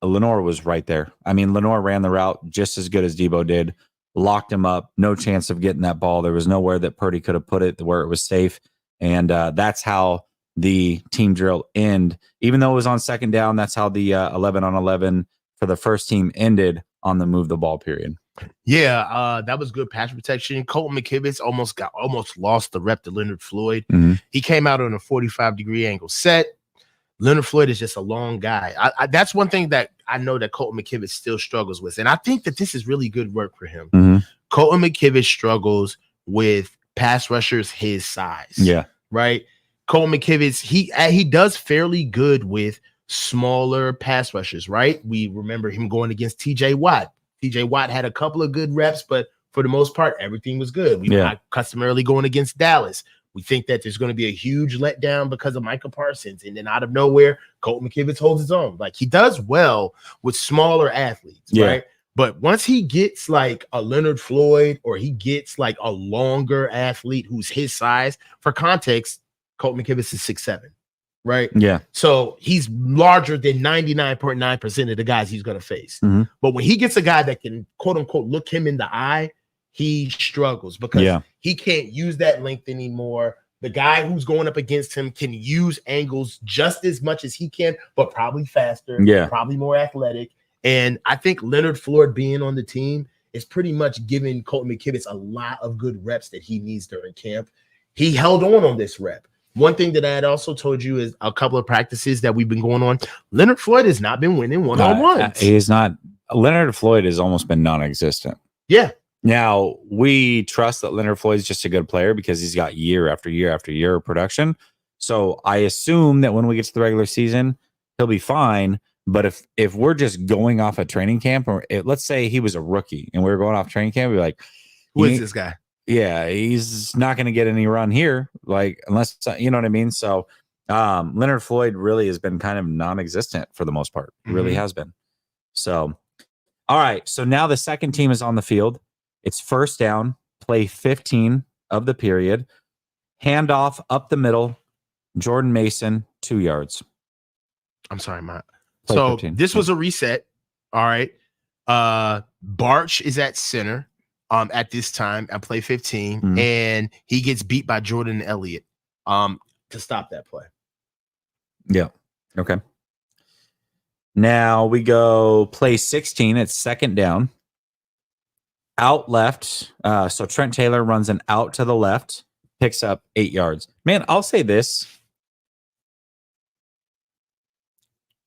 Lenore was right there. I mean, Lenore ran the route just as good as Debo did, locked him up, no chance of getting that ball. There was nowhere that Purdy could have put it where it was safe. And that's how the team drill end. Even though it was on second down, that's how the 11-on-11 for the first team ended on the move the ball period. Yeah, that was good pass protection. Colton McKivitz almost lost the rep to Leonard Floyd. Mm-hmm. He came out on a 45-degree angle set. Leonard Floyd is just a long guy. That's one thing that I know that Colton McKivitz still struggles with. And I think that this is really good work for him. Mm-hmm. Colton McKivitz struggles with pass rushers his size. Yeah. Right? Colton McKivitz, he does fairly good with smaller pass rushers, right? We remember him going against TJ Watt. TJ Watt had a couple of good reps, but for the most part, everything was good. We were not customarily going against Dallas. We think that there's going to be a huge letdown because of Micah Parsons. And then out of nowhere, Colton McKivitz holds his own. Like he does well with smaller athletes, right? But once he gets like a Leonard Floyd or he gets like a longer athlete who's his size, for context, Colton McKivitz is 6'7", right? Yeah. So he's larger than 99.9% of the guys he's going to face. Mm-hmm. But when he gets a guy that can quote unquote look him in the eye, he struggles because he can't use that length anymore. The guy who's going up against him can use angles just as much as he can, but probably faster, probably more athletic. And I think Leonard Floyd being on the team is pretty much giving Colton McKivitz a lot of good reps that he needs during camp. He held on this rep. One thing that I had also told you is a couple of practices that we've been going on. Leonard Floyd has not been winning one-on-ones. He is not. Leonard Floyd has almost been non-existent. Yeah. Now, we trust that Leonard Floyd is just a good player because he's got year after year after year of production. So I assume that when we get to the regular season, he'll be fine. But if we're just going off a training camp, or let's say he was a rookie and we were going off training camp, we'd be like, who is this guy? Yeah, he's not going to get any run here, like unless you know what I mean. So Leonard Floyd really has been kind of non-existent for the most part. Really has been. So, all right. So now the second team is on the field. It's first down, play 15 of the period. Handoff up the middle. Jordan Mason, 2 yards. I'm sorry, Matt. Play So 15. this was a reset. All right. Barch is at center at this time at play 15, and he gets beat by Jordan Elliott to stop that play. Yeah. Okay. Now we go play 16. It's second down. Out left. So Trent Taylor runs an out to the left, picks up 8 yards. Man, I'll say this.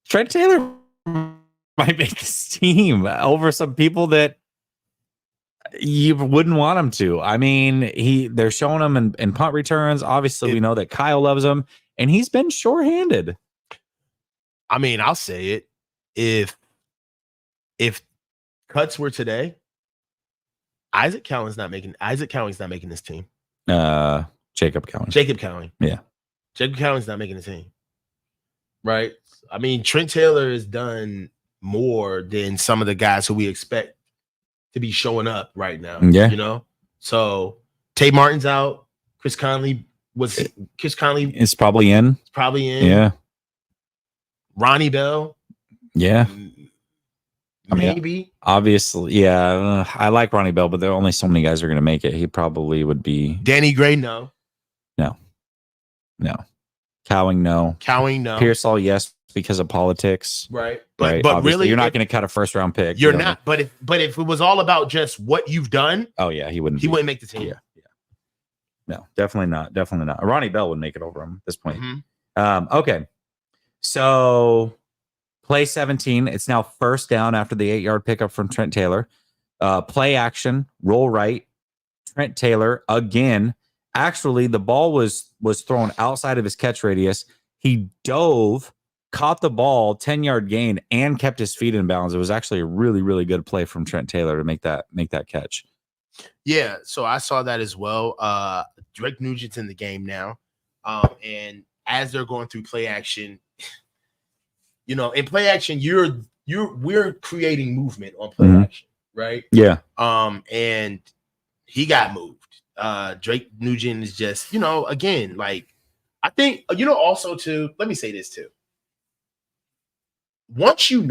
Trent Taylor might make this team over some people that you wouldn't want him to. I mean, they're showing him in punt returns. Obviously, we know that Kyle loves him, and he's been shorthanded. I mean, I'll say it. If cuts were today, Isaac Cowing's not making this team. Jacob Cowing. Yeah. Jacob Cowing's not making the team. Right? I mean, Trent Taylor has done more than some of the guys who we expect to be showing up right now. Yeah. You know? So Tay Martin's out. Chris Conley is probably in. Yeah. Ronnie Bell. Yeah. Maybe. Obviously, yeah. I like Ronnie Bell, but there are only so many guys who are going to make it. He probably would be. Danny Gray, no. Cowing, no. Pearsall, yes, because of politics. Right. But Obviously, really, you're not going to cut a first round pick. You're not. But if it was all about just what you've done, oh yeah, he wouldn't make the team. Yeah. No, definitely not. Definitely not. Ronnie Bell would make it over him at this point. Okay. So play 17. It's now first down after the 8-yard pickup from Trent Taylor. Play action, roll right. Trent Taylor again. Actually, the ball was thrown outside of his catch radius. He dove, caught the ball, 10-yard gain, and kept his feet in bounds. It was actually a really, really good play from Trent Taylor to make that catch. Yeah, so I saw that as well. Drake Nugent's in the game now. And as they're going through play action, in play action, we're creating movement on play action, right? Yeah. And he got moved. Drake Nugent is just, again, like I think, also too, let me say this too. Once you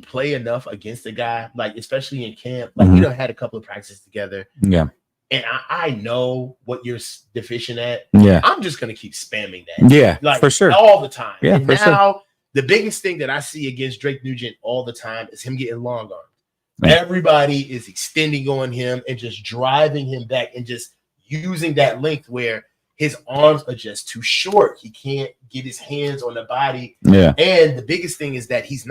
play enough against a guy, like especially in camp, like had a couple of practices together. Yeah. And I know what you're deficient at. Yeah. I'm just gonna keep spamming that. Yeah, like for sure. All the time. Yeah, and for now sure. The biggest thing that I see against Drake Nugent all the time is him getting long arms. Yeah. Everybody is extending on him and just driving him back and just using that length where his arms are just too short. He can't get his hands on the body. Yeah. And the biggest thing is that he's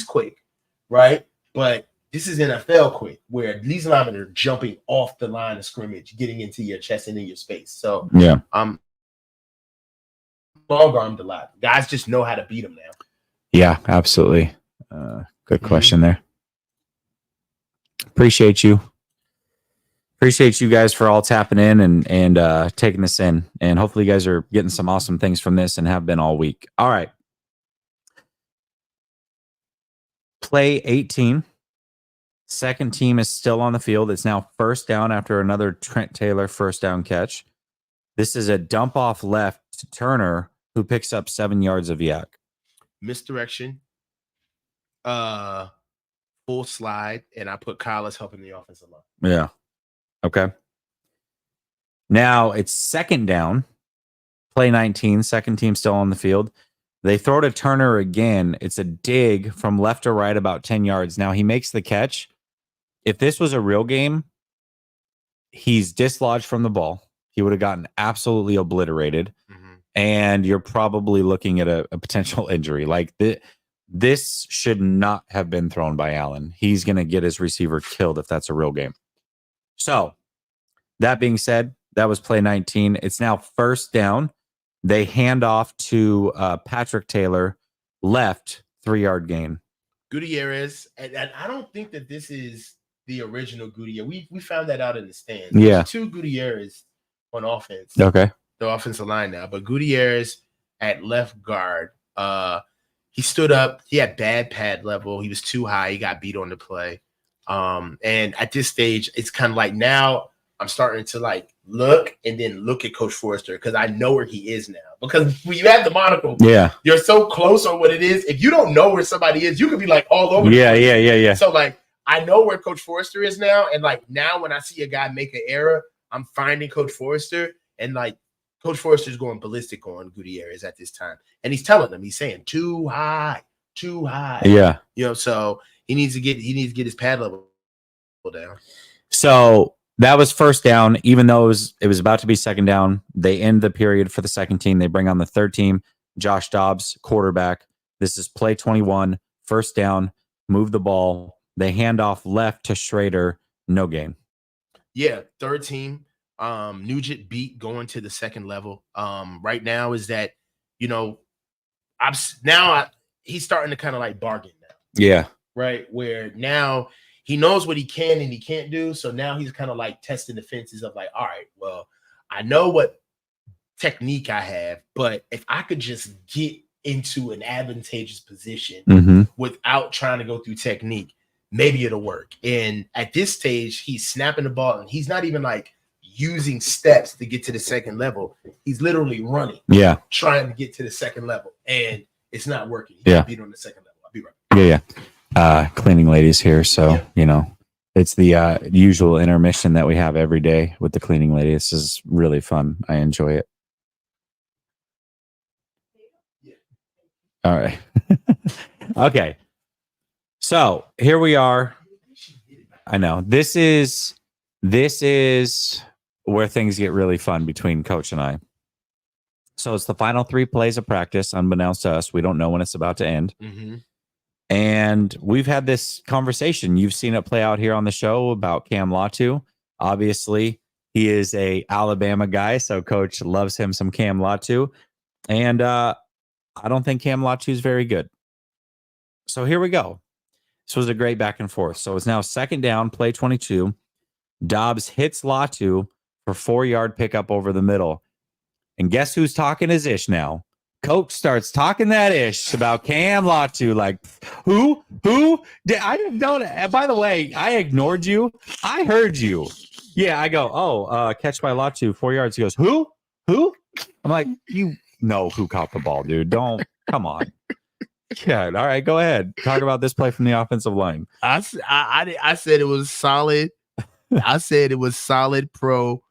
quick, right? But this is NFL quick, where these linemen are jumping off the line of scrimmage, getting into your chest and in your space. So yeah, long-armed a lot. Guys just know how to beat him now. Yeah, absolutely. Good question there. Appreciate you guys for all tapping in and taking this in. And hopefully you guys are getting some awesome things from this and have been all week. All right. Play 18. Second team is still on the field. It's now first down after another Trent Taylor first down catch. This is a dump off left to Turner, who picks up 7 yards of yak. Misdirection. Full slide, and I put Kyle as helping the offensive line. Yeah. Okay. Now it's second down. Play 19. Second team still on the field. They throw to Turner again. It's a dig from left to right about 10 yards. Now he makes the catch. If this was a real game, he's dislodged from the ball. He would have gotten absolutely obliterated. And you're probably looking at a potential injury. Like this should not have been thrown by Allen. He's going to get his receiver killed if that's a real game. So that being said, that was play 19. It's now first down. They hand off to Patrick Taylor, left, 3-yard gain. Gutierrez, and I don't think that this is the original Gutierrez. We found that out in the stands. Yeah. There's 2 Gutierrez on offense. Okay. The offensive line now, but Gutierrez at left guard, he stood up. He had bad pad level. He was too high. He got beat on the play. And at this stage, it's kind of like now I'm starting to like look at Coach Forrester because I know where he is now. Because when you have the monocle, you're so close on what it is. If you don't know where somebody is, you could be like all over. Yeah. So like I know where Coach Forrester is now, and like now when I see a guy make an error, I'm finding Coach Forrester, and like Coach Forrester's going ballistic on Gutierrez at this time. And he's telling them, he's saying too high. Yeah. So he needs to get his pad level down. So that was first down, even though it was about to be second down. They end the period for the second team. They bring on the third team, Josh Dobbs, quarterback. This is play 21, first down, move the ball. They hand off left to Schrader, no gain. Yeah, third team. Nugent beat going to the second level. Right now is that, he's starting to kind of like bargain now. Yeah. Right. Where now he knows what he can and he can't do. So now he's kind of like testing the fences of like, all right, well, I know what technique I have, but if I could just get into an advantageous position without trying to go through technique, maybe it'll work. And at this stage, he's snapping the ball and he's not even like using steps to get to the second level. He's literally running, trying to get to the second level, and it's not working. He got beat on the second level. I'll be right back. Cleaning ladies here, so it's the usual intermission that we have every day with the cleaning lady. This is really fun. I enjoy it. All right. Okay. So here we are. I know this is where things get really fun between Coach and I. So it's the final 3 plays of practice, unbeknownst to us. We don't know when it's about to end. Mm-hmm. And we've had this conversation. You've seen it play out here on the show about Cam Latu. Obviously, he is a Alabama guy, so Coach loves him some Cam Latu. And I don't think Cam Latu is very good. So here we go. This was a great back and forth. So it's now second down, play 22. Dobbs hits Latu for 4-yard pickup over the middle. And guess who's talking his ish now? Coach starts talking that ish about Cam Latu. Like, who? I don't. By the way, I ignored you. I heard you. Yeah, I go, catch by Latu, 4 yards. He goes, who? I'm like, you know who caught the ball, dude. Don't. Come on. Yeah. All right, go ahead. Talk about this play from the offensive line. I said it was solid. I said it was solid pro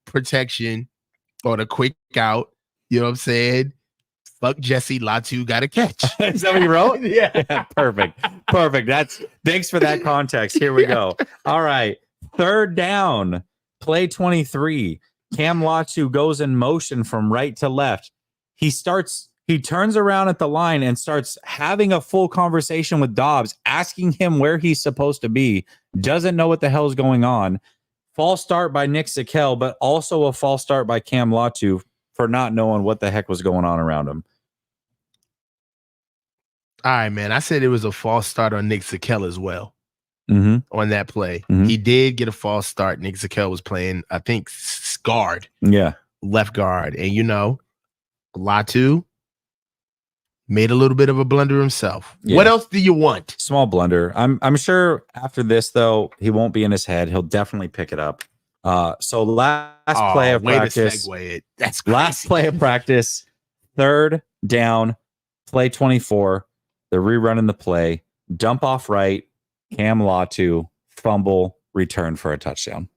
protection on a quick out. You know what I'm saying? Fuck Jesse, Latu got a catch. Is that what you wrote? Yeah. Perfect. Thanks for that context. Here we go. All right. Third down, play 23. Cam Latu goes in motion from right to left. He turns around at the line and starts having a full conversation with Dobbs, asking him where he's supposed to be. Doesn't know what the hell's going on. False start by Nick Zakel, but also a false start by Cam Latu for not knowing what the heck was going on around him. All right, man. I said it was a false start on Nick Zakel as well on that play. Mm-hmm. He did get a false start. Nick Zakel was playing, I think, guard. Yeah. Left guard. And, Latu made a little bit of a blunder himself. Yeah. What else do you want? Small blunder. I'm sure after this, though, he won't be in his head. He'll definitely pick it up. So last play of practice. That's crazy. Last play of practice. Third down, play 24. They're rerunning the play. Dump off right. Cam Latu, fumble, return for a touchdown.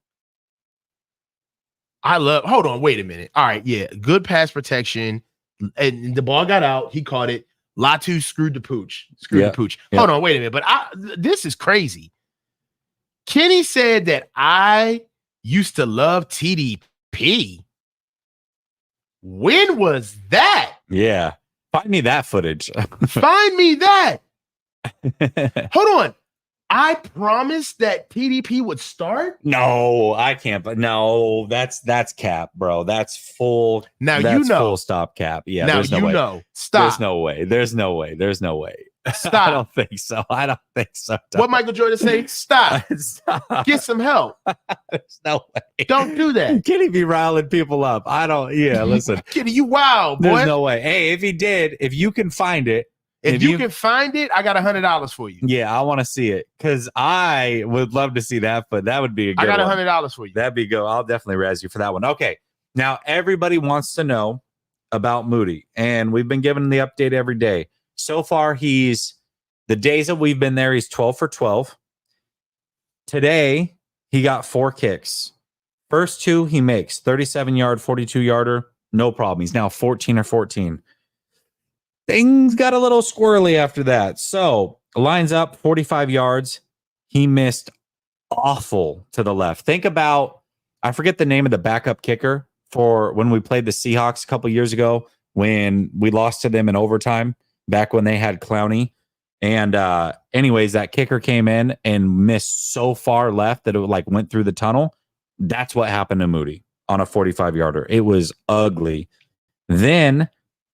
Hold on, wait a minute. All right, yeah. Good pass protection. And the ball got out. He caught it. Latu screwed the pooch. Yep. Hold on, wait a minute. But this is crazy. Kenny said that I used to love TDP. When was that? Yeah. Find me that footage. Find me that. Hold on. I promised that TDP would start. No, I can't. But no, that's cap, bro. That's full. Now that's full stop cap. Yeah. Now there's no way. Stop. There's no way. Stop. I don't think so. What Michael Jordan say? Stop. Stop. Get some help. There's no way. Don't do that. Kenny be riling people up. Listen. Kenny, you wild, boy. There's no way. Hey, if you can find it. If you can find it, I got $100 for you. Yeah, I want to see it because I would love to see that, but that would be a good one. I got $100 for you. That'd be good. I'll definitely razz you for that one. Okay. Now, everybody wants to know about Moody, and we've been giving the update every day. So far, the days that we've been there, he's 12 for 12. Today, he got 4 kicks. First 2, he makes 37-yard, 42-yarder. No problem. He's now 14 or 14. Things got a little squirrely after that. So lines up 45 yards. He missed awful to the left. Think about, I forget the name of the backup kicker for when we played the Seahawks a couple years ago when we lost to them in overtime back when they had Clowney. And anyways, that kicker came in and missed so far left that it went through the tunnel. That's what happened to Moody on a 45-yarder. It was ugly. Then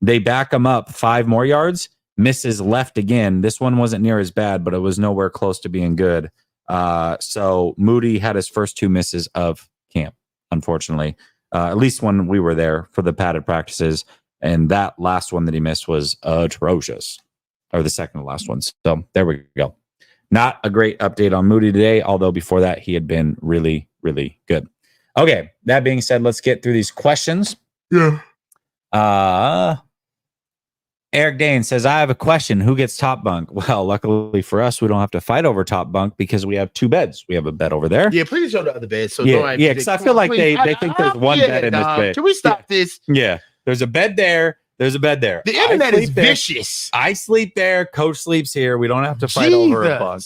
they back him up 5 more yards, misses left again. This one wasn't near as bad, but it was nowhere close to being good. So Moody had his first 2 misses of camp, unfortunately, at least when we were there for the padded practices. And that last one that he missed was atrocious, or the second to last one. So there we go. Not a great update on Moody today, although before that he had been really, really good. Okay, that being said, let's get through these questions. Yeah. Eric Dane says, I have a question. Who gets top bunk? Well, luckily for us, we don't have to fight over top bunk because we have 2 beds. We have a bed over there. Yeah, please show the other bed. So because I feel like they think there's one bed in this bed. Can we stop this? Yeah, there's a bed there. There's a bed there. The I internet is sleep there. vicious. I sleep there. Coach sleeps here. We don't have to fight over a bunk.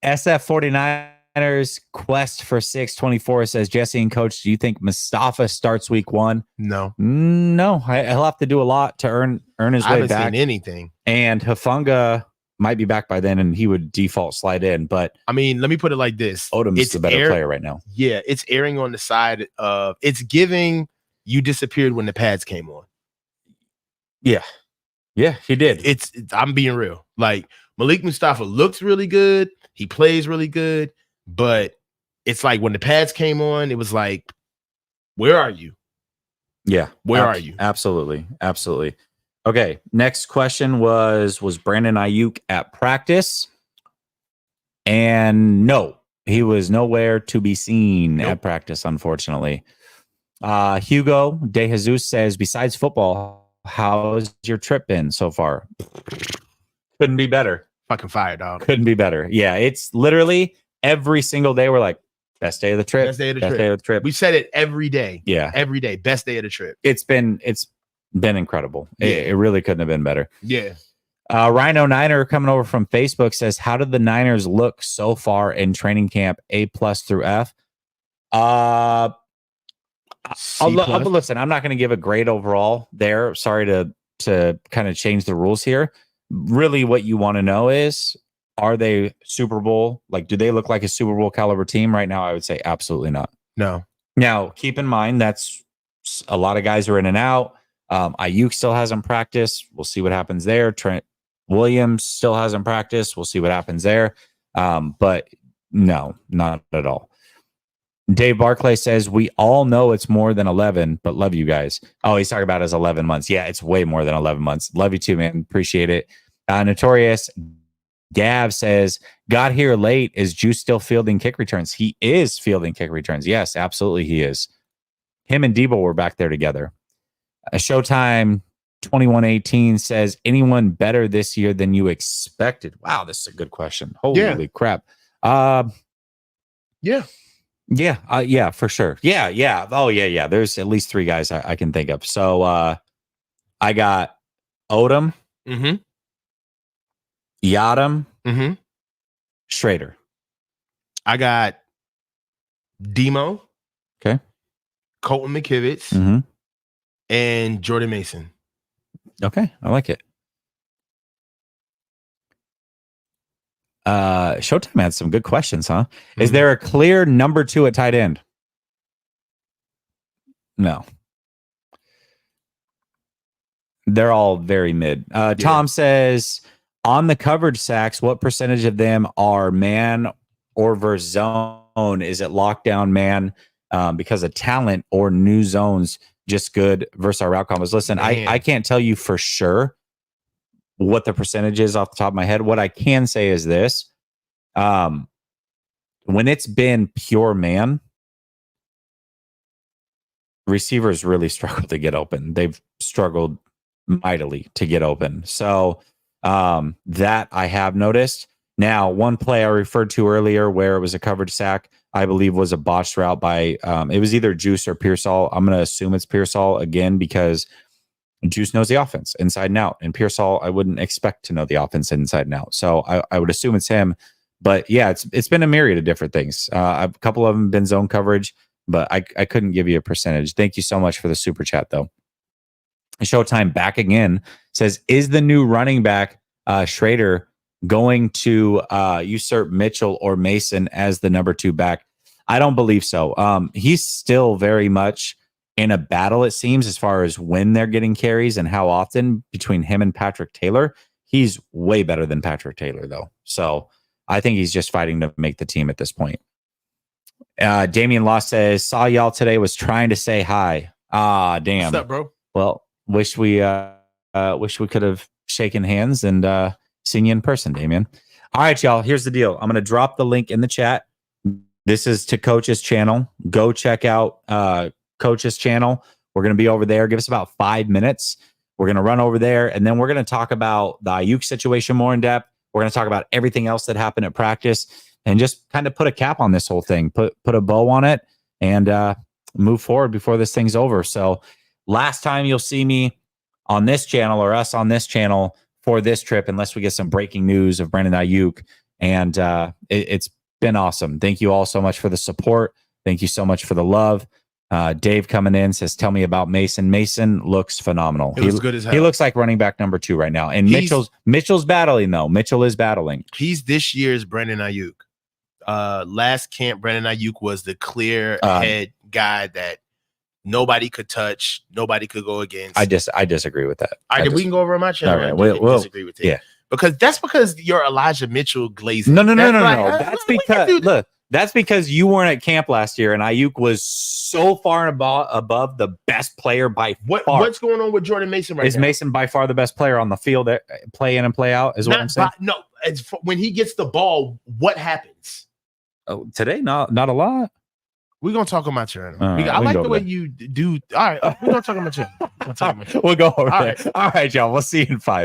SF49ers Quest for 624 says, Jesse and Coach, do you think Mustafa starts week 1? No. No. He'll have to do a lot to earn his I way haven't back. seen anything. And Hufanga might be back by then, and he would default slide in. But I mean, let me put it like this. Odom's the better player right now. Yeah, it's airing on the side of it's giving you disappeared when the pads came on. Yeah, he did. I'm being real. Like Malik Mustafa looks really good. He plays really good, but it's like when the pads came on, it was like, where are you? Yeah. Where are you? Absolutely. Okay. Next question was Brandon Aiyuk at practice? And no, he was nowhere to be seen at practice, unfortunately. Hugo De Jesus says, besides football, how's your trip been so far? Couldn't be better. Fucking fire, dog. Couldn't be better. Yeah, it's literally every single day we're like, best day of the trip. Best day of the trip. We said it every day. Yeah. Every day. Best day of the trip. It's been incredible. Yeah. It really couldn't have been better. Yeah. Rhino Niner coming over from Facebook says, how did the Niners look so far in training camp? A+ through F? Listen, I'm not going to give a grade overall there. Sorry to kind of change the rules here. Really what you want to know is, are they Super Bowl? Like, do they look like a Super Bowl caliber team right now? I would say absolutely not. No. Now, keep in mind, that's a lot of guys are in and out. Aiyuk still hasn't practiced. We'll see what happens there. Trent Williams still hasn't practiced. We'll see what happens there. But no, not at all. Dave Barclay says, we all know it's more than 11, but love you guys. Oh, he's talking about his 11 months. Yeah, it's way more than 11 months. Love you too, man. Appreciate it. Notorious Gav says, got here late. Is Juice still fielding kick returns? He is fielding kick returns. Yes, absolutely he is. Him and Debo were back there together. Showtime 2118 says, anyone better this year than you expected? Wow, this is a good question. Holy crap. Yeah, for sure. Yeah. Oh, yeah. There's at least 3 guys I can think of. So I got Odom, Yadam, Schrader. I got Demo. Okay. Colton McKivitz and Jordan Mason. Okay, I like it. Showtime had some good questions, huh? Is there a clear number 2 at tight end? No. They're all very mid. Tom says, on the coverage sacks, what percentage of them are man or versus zone? Is it lockdown man because of talent, or new zones just good versus our route combos? Listen, I can't tell you for sure what the percentage is off the top of my head. What I can say is this. When it's been pure man, receivers really struggle to get open. They've struggled mightily to get open. So that I have noticed. Now, one play I referred to earlier where it was a coverage sack, I believe was a botched route by, it was either Juice or Pearsall. I'm going to assume it's Pearsall again, because Juice knows the offense inside and out. And Pearsall, I wouldn't expect to know the offense inside and out. So I would assume it's him. But yeah, it's been a myriad of different things. A couple of them have been zone coverage, but I couldn't give you a percentage. Thank you so much for the super chat, though. Showtime back again says, is the new running back Schrader going to usurp Mitchell or Mason as the number 2 back? I don't believe so. He's still very much in a battle, it seems, as far as when they're getting carries and how often between him and Patrick Taylor. He's way better than Patrick Taylor, though. So I think he's just fighting to make the team at this point. Damian Law says, saw y'all today, was trying to say hi. Ah, damn. What's up, bro? Well, wish we could have shaken hands and seen you in person, Damian. All right, y'all. Here's the deal. I'm going to drop the link in the chat. This is to Coach's channel. Go check out Coach's channel. We're going to be over there. Give us about 5 minutes. We're going to run over there, and then we're going to talk about the Aiyuk situation more in depth. We're going to talk about everything else that happened at practice and just kind of put a cap on this whole thing, put a bow on it, and move forward before this thing's over. So last time you'll see me on this channel or us on this channel for this trip, unless we get some breaking news of Brandon Aiyuk. And it's been awesome. Thank you all so much for the support. Thank you so much for the love. Dave coming in says, tell me about Mason. Mason looks phenomenal. He looks good as hell. He looks like running back number 2 right now. And Mitchell's battling, though. Mitchell is battling. He's this year's Brandon Aiyuk. Last camp, Brandon Aiyuk was the clear head guy that nobody could touch, nobody could go against. I disagree with that. All right, we can go over my channel. All right, we'll disagree with it. Yeah. Because you're Elijah Mitchell glazing. No. That's because you weren't at camp last year, and Aiyuk was so far above the best player by far. What's going on with Jordan Mason right now? Is Mason by far the best player on the field, play in and play out? Is what I'm saying. No, when he gets the ball, what happens? Oh, today, not a lot. We're gonna talk about your channel. Right, I like the way you do. All right, we're gonna talk about your channel. We'll go over All there. right. All right, y'all. We'll see you in 5.